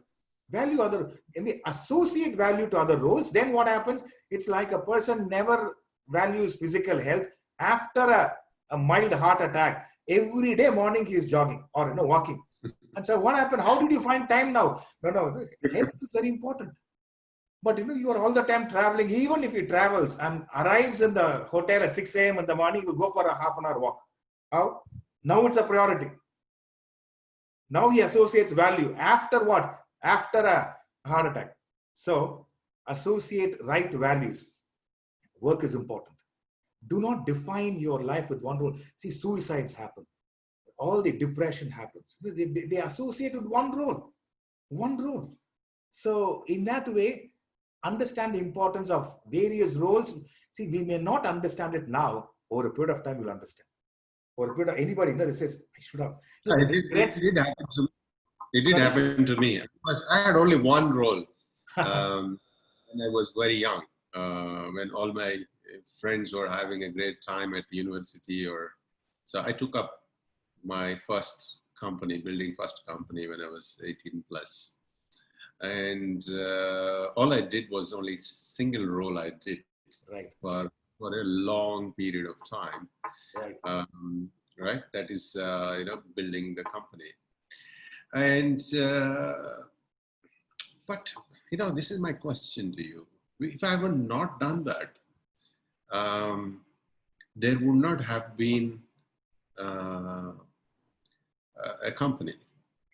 Associate value to other roles. Then what happens? It's like a person never values physical health. After a mild heart attack, every day morning he is jogging or walking. And so what happened? How did you find time now? No, health is very important. But you are all the time traveling. Even if he travels and arrives in the hotel at 6 a.m. in the morning, you go for a half an hour walk. How? Now it's a priority. Now he associates value. After what? After a heart attack. So associate right values. Work is important. Do not define your life with one role. See, suicides happen. All the depression happens. They associate with one role. One role. So in that way, understand the importance of various roles. See, we may not understand it now. Over a period of time, you'll understand. Over a period of anybody, that says, I should have. It did happen to me. I had only one role when I was very young. When all my friends were having a great time at the university, so I took up my first company, building first company when I was 18 plus. And all I did was only single role I did for a long period of time. Right. That is, building the company. And, but, this is my question to you. If I had not done that, there would not have been a company.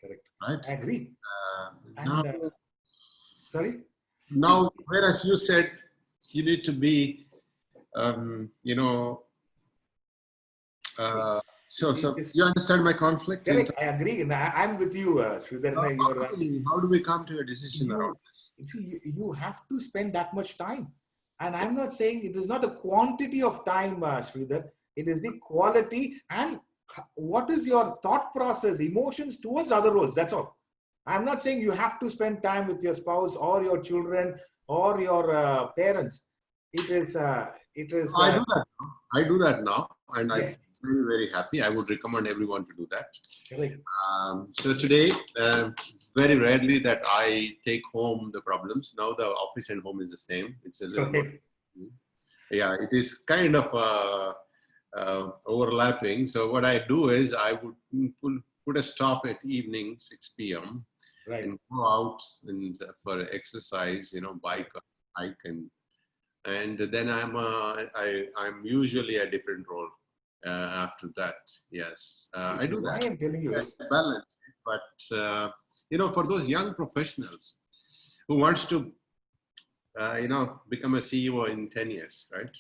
Correct. Right? I agree. Sorry? Now, whereas you said you need to be, so you understand my conflict? Correct. I agree. I'm with you, Sridhar. How do we come to a decision around this? You have to spend that much time. And I'm not saying it is not a quantity of time, Sridhar. It is the quality and what is your thought process, emotions towards other roles. That's all. I'm not saying you have to spend time with your spouse or your children or your parents. It is. I do that now, and yes. I'm very happy. I would recommend everyone to do that. Correct. So today, very rarely that I take home the problems. Now the office and home is the same. It's a little more. Yeah, it is kind of overlapping. So what I do is I would put a stop at evening 6 p.m. Right. And go out and for exercise, bike, hike, and then I'm usually a different role after that. Yes, I do that. I am telling you this. Balance, but for those young professionals who wants to, become a CEO in 10 years, right?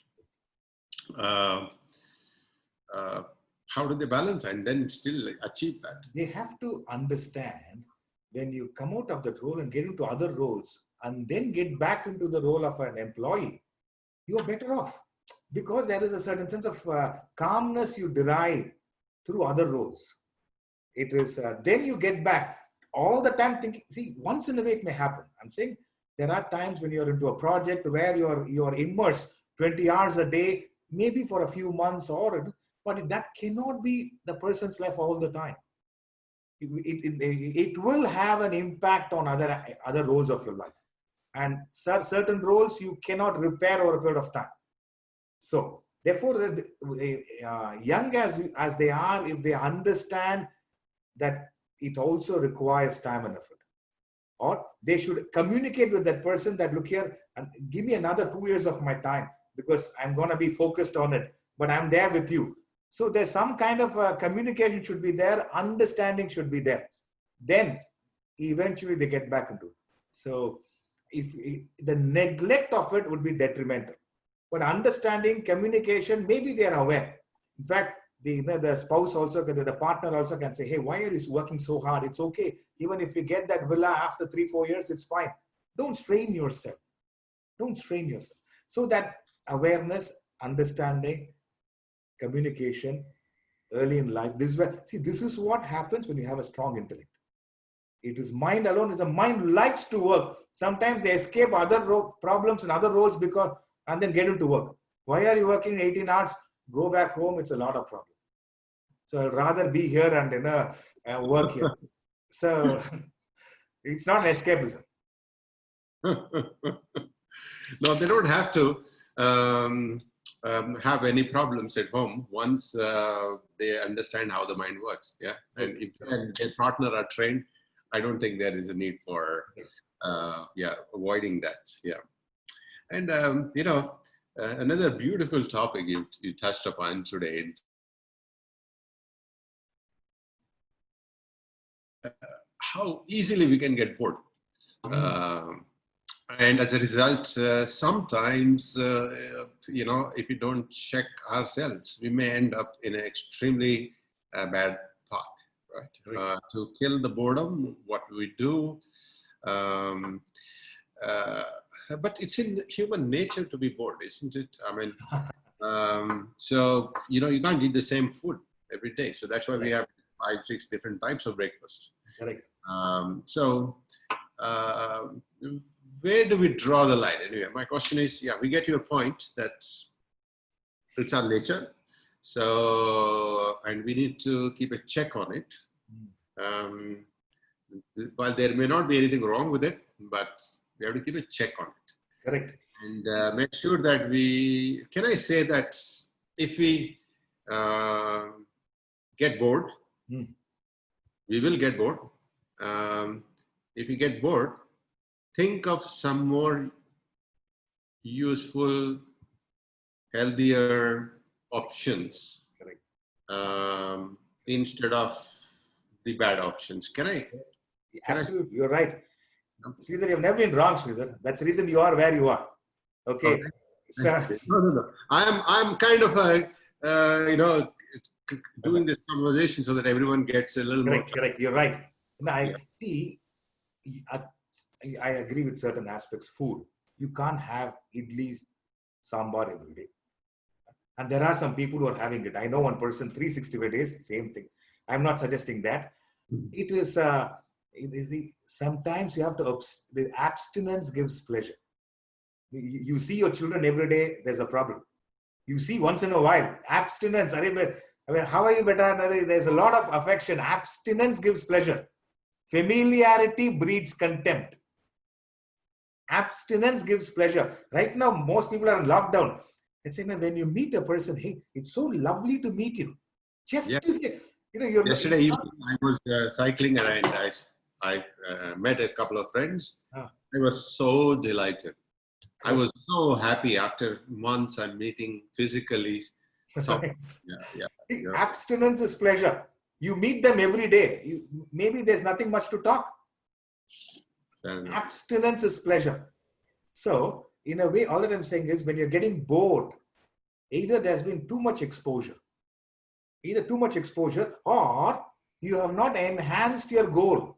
How do they balance and then still achieve that? They have to understand when you come out of that role and get into other roles and then get back into the role of an employee, you are better off because there is a certain sense of calmness you derive through other roles. It is then you get back all the time thinking, see, once in a way it may happen. I'm saying there are times when you're into a project where you're immersed 20 hours a day, maybe for a few months but that cannot be the person's life all the time. It will have an impact on other roles of your life. And certain roles you cannot repair over a period of time. So therefore, young as they are, if they understand that it also requires time and effort. Or they should communicate with that person that, look here, and give me another 2 years of my time because I'm going to be focused on it, but I'm there with you. So there's some kind of communication should be there, understanding should be there. Then eventually they get back into it. So if the neglect of it would be detrimental. But understanding, communication, maybe they are aware. In fact, the spouse also, the partner also can say, hey, why are you working so hard? It's okay. Even if you get that villa after 3-4 years, it's fine. Don't strain yourself. Don't strain yourself. So that awareness, understanding, communication early in life. This is what happens when you have a strong intellect. It is mind alone. The mind likes to work. Sometimes they escape other problems and other roles and then get into work. Why are you working 18 hours? Go back home. It's a lot of problem. So I'll rather be here and work here. So it's not an escapism. No, they don't have to have any problems at home once they understand how the mind works. Yeah, and if their partner are trained, I don't think there is a need for avoiding that. Yeah, and another beautiful topic you touched upon today. How easily we can get bored. And as a result, sometimes, if we don't check ourselves, we may end up in an extremely bad path, right? To kill the boredom, what we do. But it's in human nature to be bored, isn't it? I mean, so, you can't eat the same food every day. So that's why we have 5-6 different types of breakfast. Correct. Where do we draw the line? Anyway, my question is, we get your point that it's our nature. So, and we need to keep a check on it. While there may not be anything wrong with it, but we have to keep a check on it. Correct. And make sure that can I say that if we get bored, we will get bored. If we get bored, think of some more useful, healthier options instead of the bad options. Absolutely, you're right. Sridhar, you've never been wrong, Sridhar. That's the reason you are where you are. Okay. So, no. I'm kind of doing this conversation so that everyone gets a little more. Correct. You're right. And I see. I agree with certain aspects. Food, you can't have idli sambar every day, and there are some people who are having it. I know one person, 365 days, same thing. I'm not suggesting that. It is sometimes you have to the abstinence gives pleasure. You see your children every day, there's a problem. You see once in a while, abstinence. I mean, how are you better? There's a lot of affection. Abstinence gives pleasure. Familiarity breeds contempt. Abstinence gives pleasure. Right now, most people are in lockdown. It's when you meet a person, hey, it's so lovely to meet you. Yesterday evening, I was cycling and I met a couple of friends. I was so delighted. I was so happy after months I'm meeting physically. So, abstinence is pleasure. You meet them every day. Maybe there's nothing much to talk. Abstinence is pleasure. So, in a way, all that I'm saying is when you're getting bored, either there's been too much exposure. Or you have not enhanced your goal.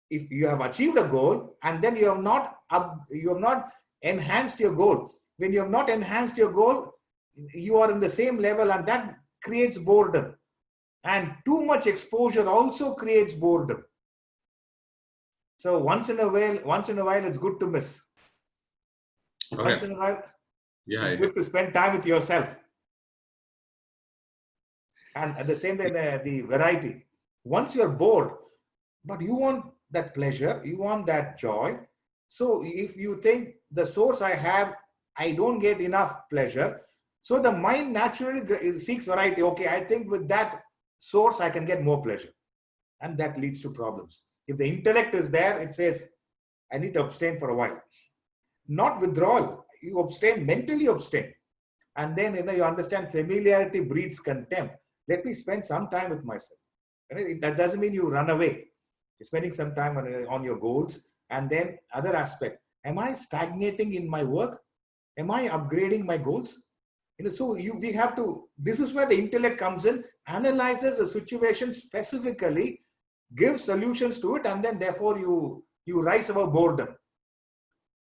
If you have achieved a goal and then you have not enhanced your goal. When you have not enhanced your goal, you are in the same level, and that creates boredom. And too much exposure also creates boredom. So once in a while, it's good to miss. Once in a while, it's good to spend time with yourself. And at the same time, the variety. Once you're bored, but you want that pleasure, you want that joy. So if you think the source I have, I don't get enough pleasure. So the mind naturally seeks variety. Okay, I think with that source, I can get more pleasure. And that leads to problems. If the intellect is there, it says, I need to abstain for a while. Not withdrawal. You abstain, mentally abstain. And then you understand familiarity breeds contempt. Let me spend some time with myself. That doesn't mean you run away. You're spending some time on your goals. And then other aspect. Am I stagnating in my work? Am I upgrading my goals? So we have to, this is where the intellect comes in, analyzes the situation specifically, gives solutions to it, and then therefore you rise above boredom.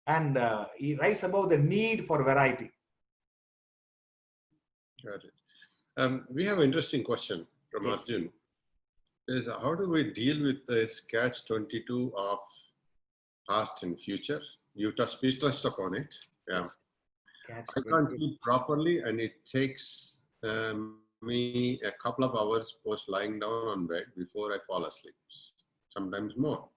And you rise above the need for variety. Got it. We have an interesting question from Yes. Arjun. Is how do we deal with this catch-22 of past and future? We touched upon it. Yeah. Yes. I can't sleep properly, and it takes me a couple of hours post lying down on bed before I fall asleep. Sometimes more.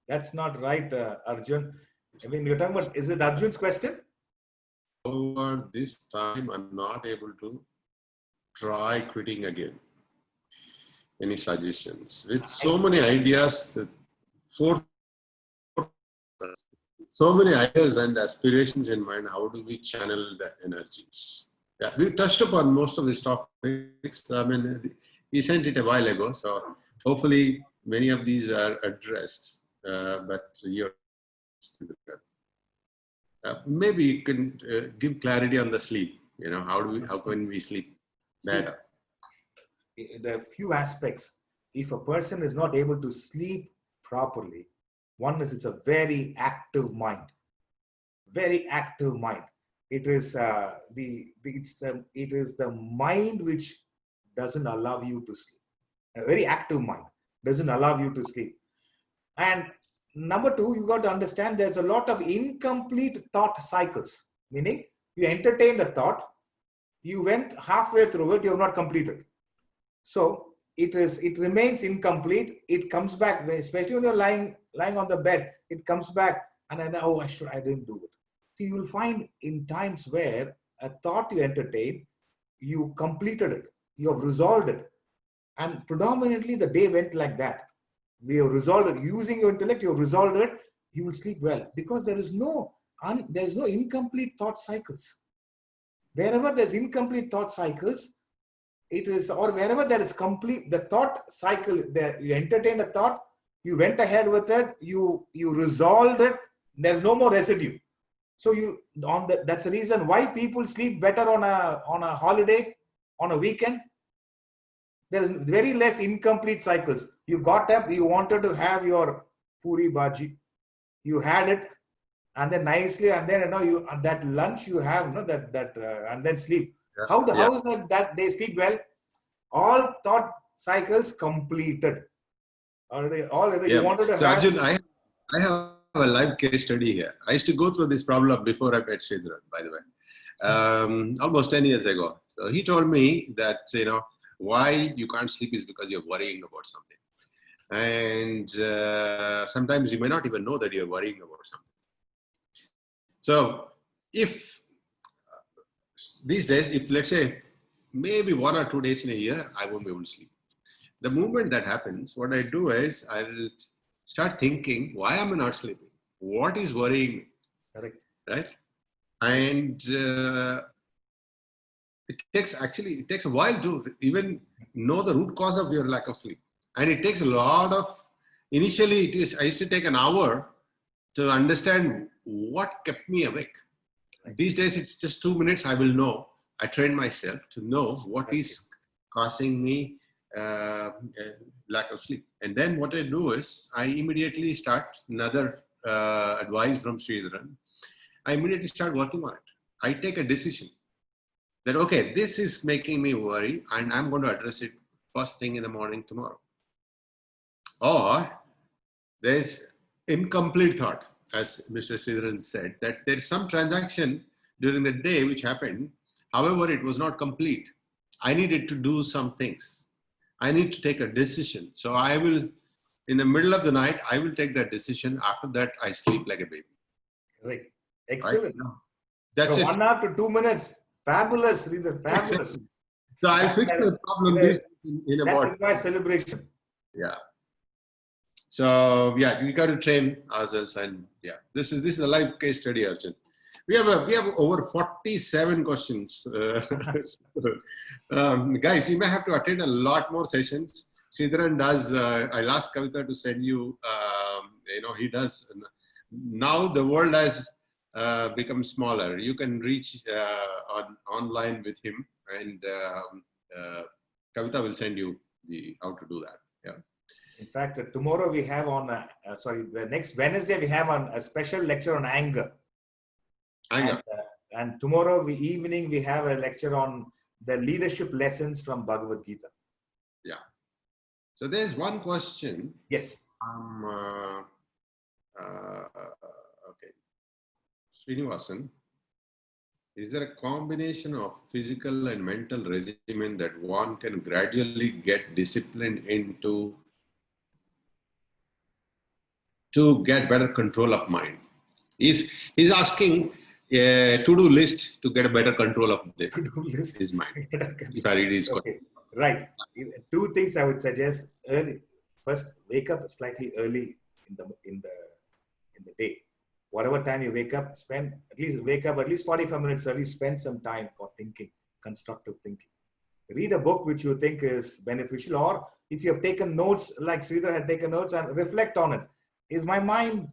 That's not right, Arjun. I mean, you're talking about, is it Arjun's question? Over this time, I'm not able to try quitting again. Any suggestions? With so many ideas, so many ideas and aspirations in mind, how do we channel the energies? Yeah, we touched upon most of these topics. I mean, he sent it a while ago, so hopefully many of these are addressed. But you're maybe you can give clarity on the sleep. How can we sleep better? There are few aspects. If a person is not able to sleep properly, one is it's a very active mind. Very active mind. It is the mind which doesn't allow you to sleep. A very active mind doesn't allow you to sleep. And number two, you got to understand there's a lot of incomplete thought cycles. Meaning, you entertained a thought, you went halfway through it, you have not completed. So it remains incomplete. It comes back, especially when you're lying on the bed. It comes back, and I know I didn't do it. So you'll find in times where a thought you entertained, you completed it, you have resolved it, and predominantly the day went like that. We have resolved it using your intellect. You have resolved it. You will sleep well because there is no incomplete thought cycles. Wherever there's incomplete thought cycles, it is, or wherever there is complete the thought cycle, there you entertained a thought, you went ahead with it, you resolved it, there's no more residue. So that's the reason why people sleep better on a holiday, on a weekend. There is very less incomplete cycles. You got up, you wanted to have your puri bhaji, you had it, and then nicely, and then that lunch you have, and then sleep. Yeah. How is that they sleep well? All thought cycles completed. Already Yeah. you wanted to so have. Arjun, I have a live case study here. I used to go through this problem before I met Sridhar, by the way, almost 10 years ago. So he told me that, why you can't sleep is because you're worrying about something. And sometimes you may not even know that you're worrying about something. So if these days, if let's say maybe 1 or 2 days in a year, I won't be able to sleep. The moment that happens, what I do is I will start thinking, why am I not sleeping? What is worrying me? Correct. Right? And it takes a while to even know the root cause of your lack of sleep. And it takes a lot of, initially I used to take an hour to understand what kept me awake. These days it's just 2 minutes, I will know. I train myself to know what is causing me lack of sleep. And then what I do is I immediately start another advice from Sridharan. I immediately start working on it. I take a decision that, okay, this is making me worry and I'm going to address it first thing in the morning tomorrow. Or there's incomplete thought, as Mr. Sridharan said, that there's some transaction during the day which happened. However, it was not complete. I needed to do some things. I need to take a decision. So I will, in the middle of the night, I will take that decision. After that, I sleep like a baby. Right. Excellent. Right? That's From it. 1 hour to 2 minutes. Fabulous, Sridhar. Fabulous. So I fix the problem in about. That requires celebration. Yeah. So yeah, we got to train ourselves, and yeah, this is a live case study, Arjun. We have over 47 questions. Guys, you may have to attend a lot more sessions. Sridharan does. I'll ask Kavita to send you. He does. Now the world has become smaller. You can reach online with him, and Kavita will send you how to do that. Yeah. In fact, tomorrow we have on, the next Wednesday we have on a special lecture on anger. Anger. And tomorrow evening we have a lecture on the leadership lessons from Bhagavad Gita. Yeah. So there's one question. Yes. Okay. Srinivasan, is there a combination of physical and mental regimen that one can gradually get disciplined into to get better control of mind? He's asking a to-do list to get a better control of his mind. If I read his question. Right. Two things I would suggest. First, wake up slightly early in the day. Whatever time you wake up, wake up at least 45 minutes early. Spend some time for thinking, constructive thinking. Read a book which you think is beneficial, or if you have taken notes, like Sridhar had taken notes, and reflect on it. Is my mind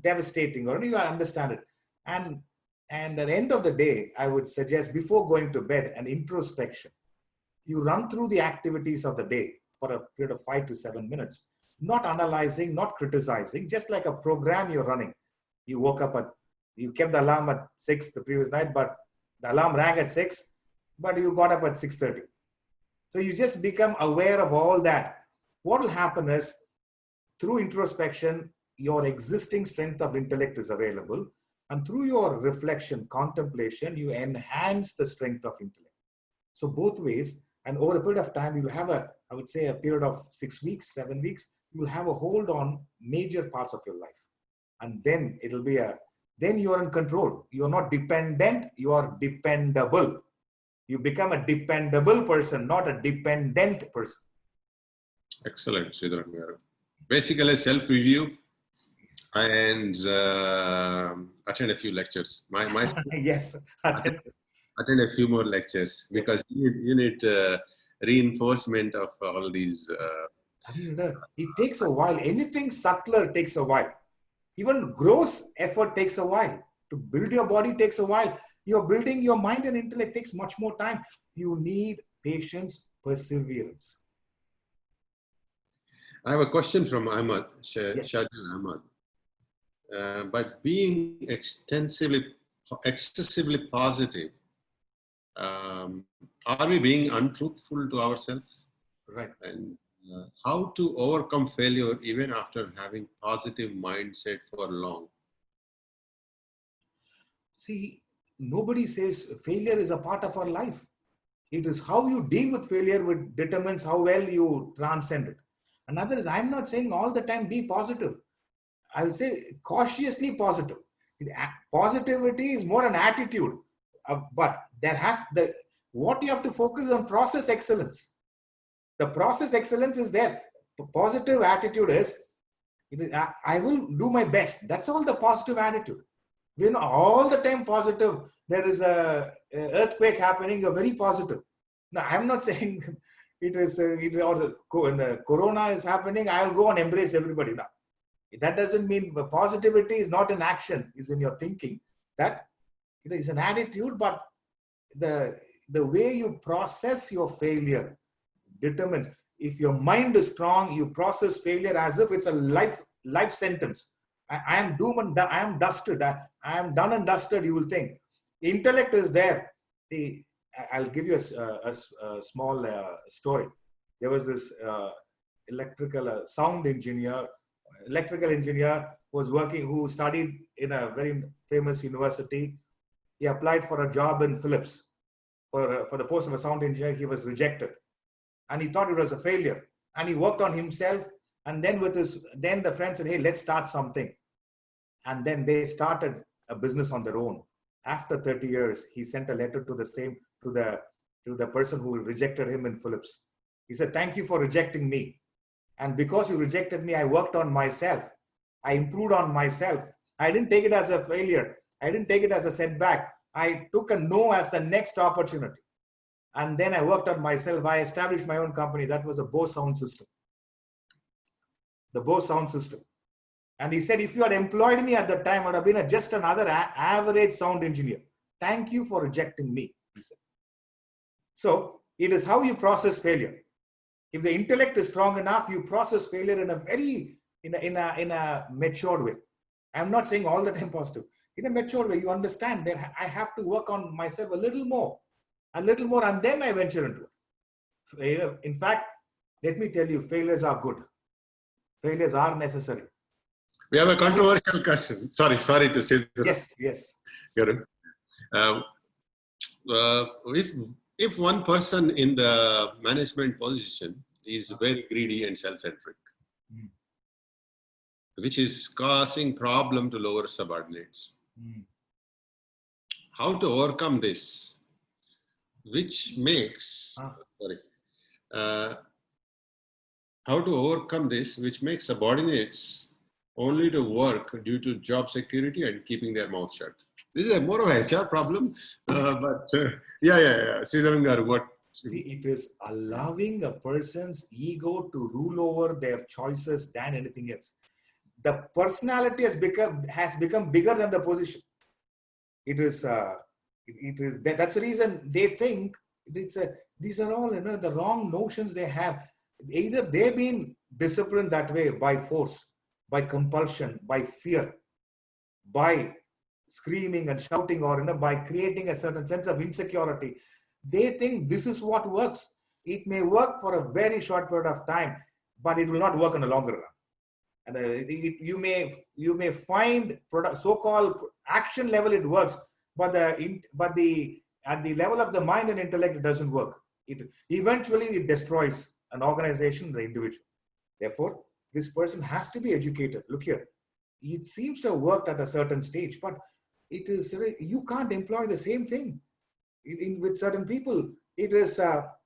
devastating, or do you understand it? And at the end of the day, I would suggest before going to bed an introspection. You run through the activities of the day for a period of 5 to 7 minutes, not analyzing, not criticizing, just like a program you're running. You woke up you kept the alarm at 6 the previous night, but the alarm rang at 6, but you got up at 6:30. So you just become aware of all that. What will happen is, through introspection, your existing strength of intellect is available. And through your reflection, contemplation, you enhance the strength of intellect. So both ways, and over a period of time, you'll have I would say a period of 6 weeks, 7 weeks, you'll have a hold on major parts of your life. And then it'll be then you're in control. You're not dependent, you are dependable. You become a dependable person, not a dependent person. Excellent, Sridhar. Basically, self-review and attend a few lectures. Yes, attend a few more lectures, because you need reinforcement of all these. It takes a while. Anything subtler takes a while. Even gross effort takes a while. To build your body takes a while. You're building your mind and intellect takes much more time. You need patience, perseverance. I have a question from Ahmad, Shahjal Ahmad. By being excessively positive, are we being untruthful to ourselves? Right. And how to overcome failure even after having positive mindset for long? See, nobody says failure is a part of our life. It is how you deal with failure which determines how well you transcend it. Another is, I'm not saying all the time be positive. I'll say cautiously positive. Positivity is more an attitude, but there what you have to focus on process excellence. The process excellence is there. The positive attitude is, I will do my best. That's all the positive attitude. We're not all the time positive. There is an earthquake happening, you're very positive. Now, I'm not saying corona is happening, I'll go and embrace everybody now. That doesn't mean positivity is not an action, is in your thinking. That is an attitude, but the way you process your failure determines. If your mind is strong, you process failure as if it's a life sentence. I am doomed and I am dusted. I am done and dusted, you will think. Intellect is there. I'll give you a small story. There was this electrical engineer was working, who studied in a very famous university. He applied for a job in Philips for the post of a sound engineer. He was rejected, and he thought it was a failure. And he worked on himself. And then then the friend said, "Hey, let's start something." And then they started a business on their own. After 30 years, he sent a letter to the person who rejected him in Philips. He said, "Thank you for rejecting me." And because you rejected me, I worked on myself. I improved on myself. I didn't take it as a failure. I didn't take it as a setback. I took a no as the next opportunity. And then I worked on myself. I established my own company. That was a Bose sound system. The Bose sound system. And he said, if you had employed me at that time, I would have been just another average sound engineer. Thank you for rejecting me, he said. So it is how you process failure. If the intellect is strong enough, you process failure in a very, in a matured way. I'm not saying all the time positive. In a matured way, you understand that I have to work on myself a little more, and then I venture into it. In fact, let me tell you, failures are good. Failures are necessary. We have a controversial question. Sorry to say that. Yes. If one person in the management position is very greedy and self-centric, which is causing problem to lower subordinates, how to overcome this, which makes how to overcome this, which makes subordinates only to work due to job security and keeping their mouth shut. This is more of a HR problem, but yeah. Sridharan garu, what? See, it is allowing a person's ego to rule over their choices than anything else. The personality has become bigger than the position. That's the reason they think these are all the wrong notions they have. Either they've been disciplined that way by force, by compulsion, by fear, by screaming and shouting, or by creating a certain sense of insecurity. They think this is what works. It may work for a very short period of time, but it will not work in the longer run. And you may find so-called action level it works, but at the level of the mind and intellect it doesn't work. Eventually it destroys an organization, the individual. Therefore, this person has to be educated. Look here, it seems to have worked at a certain stage, but you can't employ the same thing with certain people. It is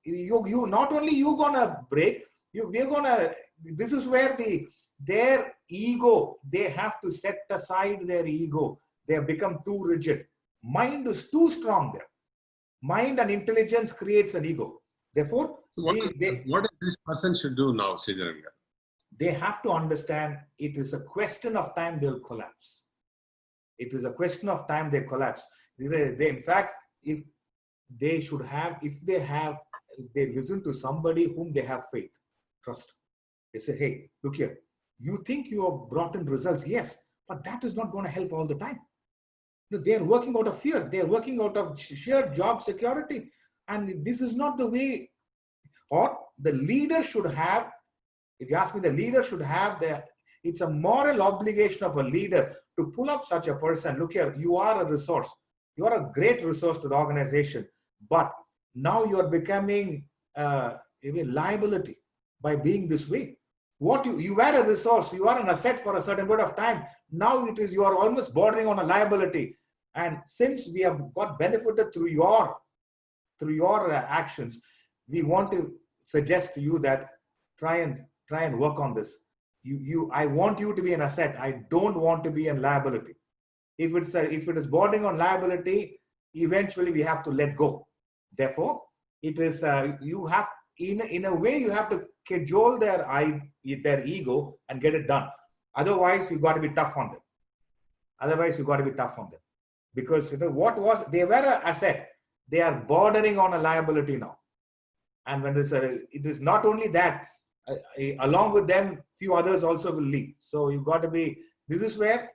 you not only you gonna break, this is where their ego, they have to set aside their ego. They have become too rigid. Mind is too strong there. Mind and intelligence creates an ego. Therefore, what this person should do now, Sridharan? They have to understand it is a question of time they'll collapse. It is a question of time they collapse. In fact, if they listen to somebody whom they have faith, trust. They say, hey, look here, you think you have brought in results, yes, but that is not going to help all the time. They are working out of fear. They are working out of sheer job security. And this is not the way, or the leader should have, if you ask me, the leader should have it's a moral obligation of a leader to pull up such a person. Look here, you are a resource. You are a great resource to the organization, but now you are becoming a liability by being this way. You were a resource, you are an asset for a certain period of time. Now you are almost bordering on a liability. And since we have got benefited through your actions, we want to suggest to you that try and work on this. I want you to be an asset. I don't want to be a liability. If it is bordering on liability, eventually we have to let go. Therefore, it is you have in a way you have to cajole their ego and get it done. Otherwise, you got to be tough on them. Because they were an asset. They are bordering on a liability now. And when it is not only that, along with them, few others also will leave. So you got to be. This is where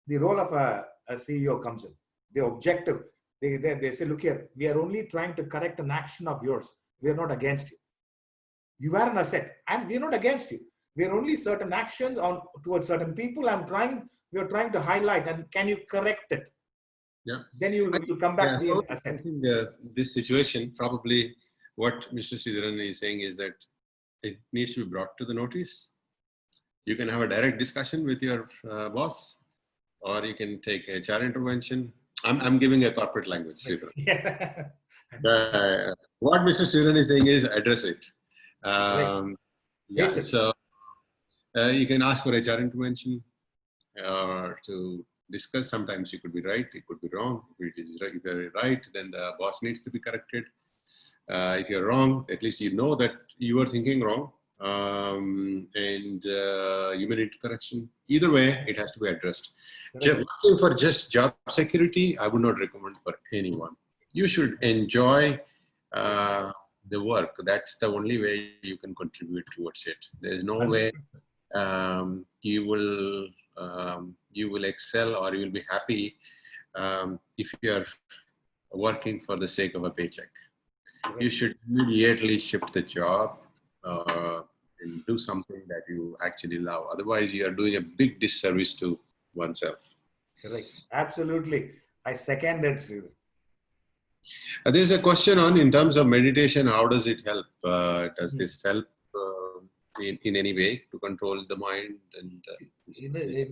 the role of a CEO comes in. The objective. They say, look here, we are only trying to correct an action of yours. We are not against you. You are an asset, and we are not against you. We are only certain actions towards certain people. We are trying to highlight, and can you correct it? Yeah. Then you'll come back to be an asset. I think this situation, probably what Mr. Sridharan is saying is that it needs to be brought to the notice. You can have a direct discussion with your boss, or you can take HR intervention. I'm giving a corporate language, Sridharan. Yeah. What Mr. Sridharan is saying is address it. Yeah, Face it. so you can ask for HR intervention or to discuss. Sometimes you could be right, it could be wrong. If it is right, if you're right, then the boss needs to be corrected. If you're wrong, at least you know that you are thinking wrong, and you may need correction. Either way, it has to be addressed. Looking for just job security, I would not recommend for anyone. You should enjoy the work. That's the only way you can contribute towards it. There's no way you will excel or you will be happy if you are working for the sake of a paycheck. You should immediately shift the job and do something that you actually love. Otherwise, you are doing a big disservice to oneself. Correct. Absolutely. I second that, Sridhar. There's a question on, in terms of meditation, how does it help? Does this help in any way to control the mind? And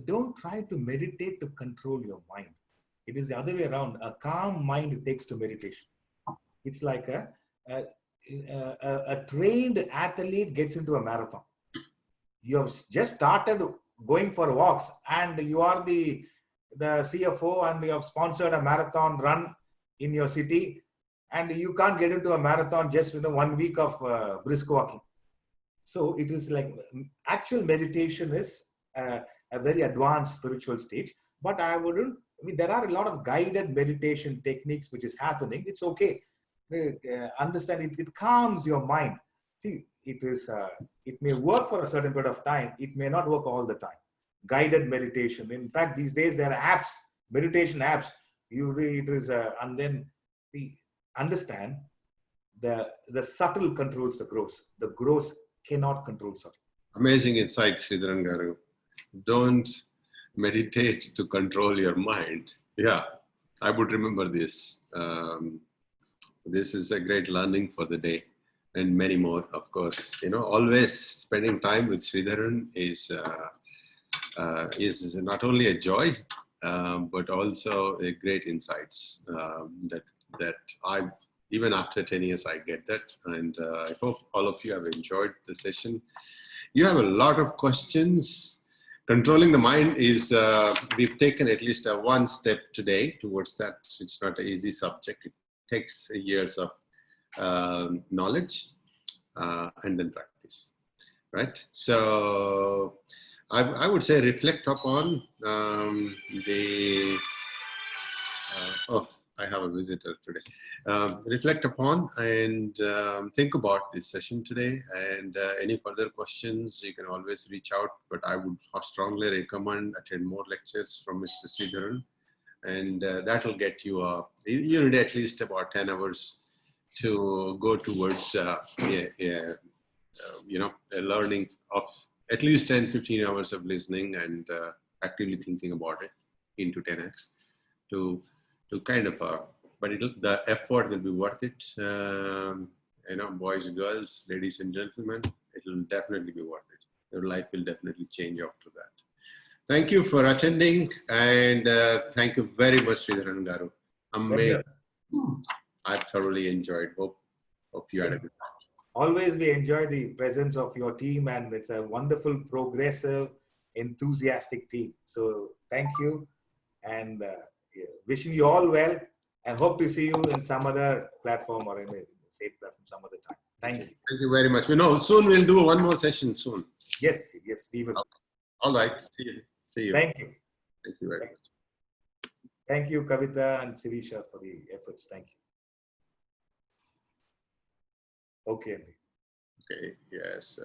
don't try to meditate to control your mind. It is the other way around. A calm mind takes to meditation. It's like a trained athlete gets into a marathon. You have just started going for walks and you are the CFO and you have sponsored a marathon run in your city, and you can't get into a marathon just 1 week of brisk walking. So it is like actual meditation is a very advanced spiritual stage, but there are a lot of guided meditation techniques which is happening. It's okay. Understand it calms your mind. See, it may work for a certain period of time. It may not work all the time. Guided meditation. In fact, these days there are apps, meditation apps. You read it is, and then we understand the subtle controls the gross. The gross cannot control subtle. Amazing insight, Sridharan Garu. Don't meditate to control your mind. Yeah, I would remember this. This is a great learning for the day, and many more, of course. Always spending time with Sridharan is not only a joy, but also a great insights that I, even after 10 years, I get that. And I hope all of you have enjoyed the session. You have a lot of questions. Controlling the mind is, we've taken at least one step today towards that. It's not an easy subject. It takes years of knowledge and then practice, right? So I would say reflect upon I have a visitor today. Reflect upon and think about this session today, and any further questions, you can always reach out, but I would strongly recommend attend more lectures from Mr. Sridharan, and that will get you, you need at least about 10 hours to go towards, a learning of at least 10-15 hours of listening and actively thinking about it into 10x to kind of, but the effort will be worth it. Boys and girls, ladies and gentlemen, it will definitely be worth it. Your life will definitely change after that. Thank you for attending, and thank you very much, Sridharan Garu. Amazing. I thoroughly enjoyed. Hope you had a good time. Always we enjoy the presence of your team, and it's a wonderful, progressive, enthusiastic team. So thank you, and wishing you all well, and hope to see you in some other platform or in the same platform some other time. Thank you. Thank you very much. Soon we'll do one more session soon. Yes, we will. Okay. All right. See you. Thank you. Thank you very much. Thank you, Kavita and Sirisha, for the efforts. Thank you. Okay. Okay. Yes.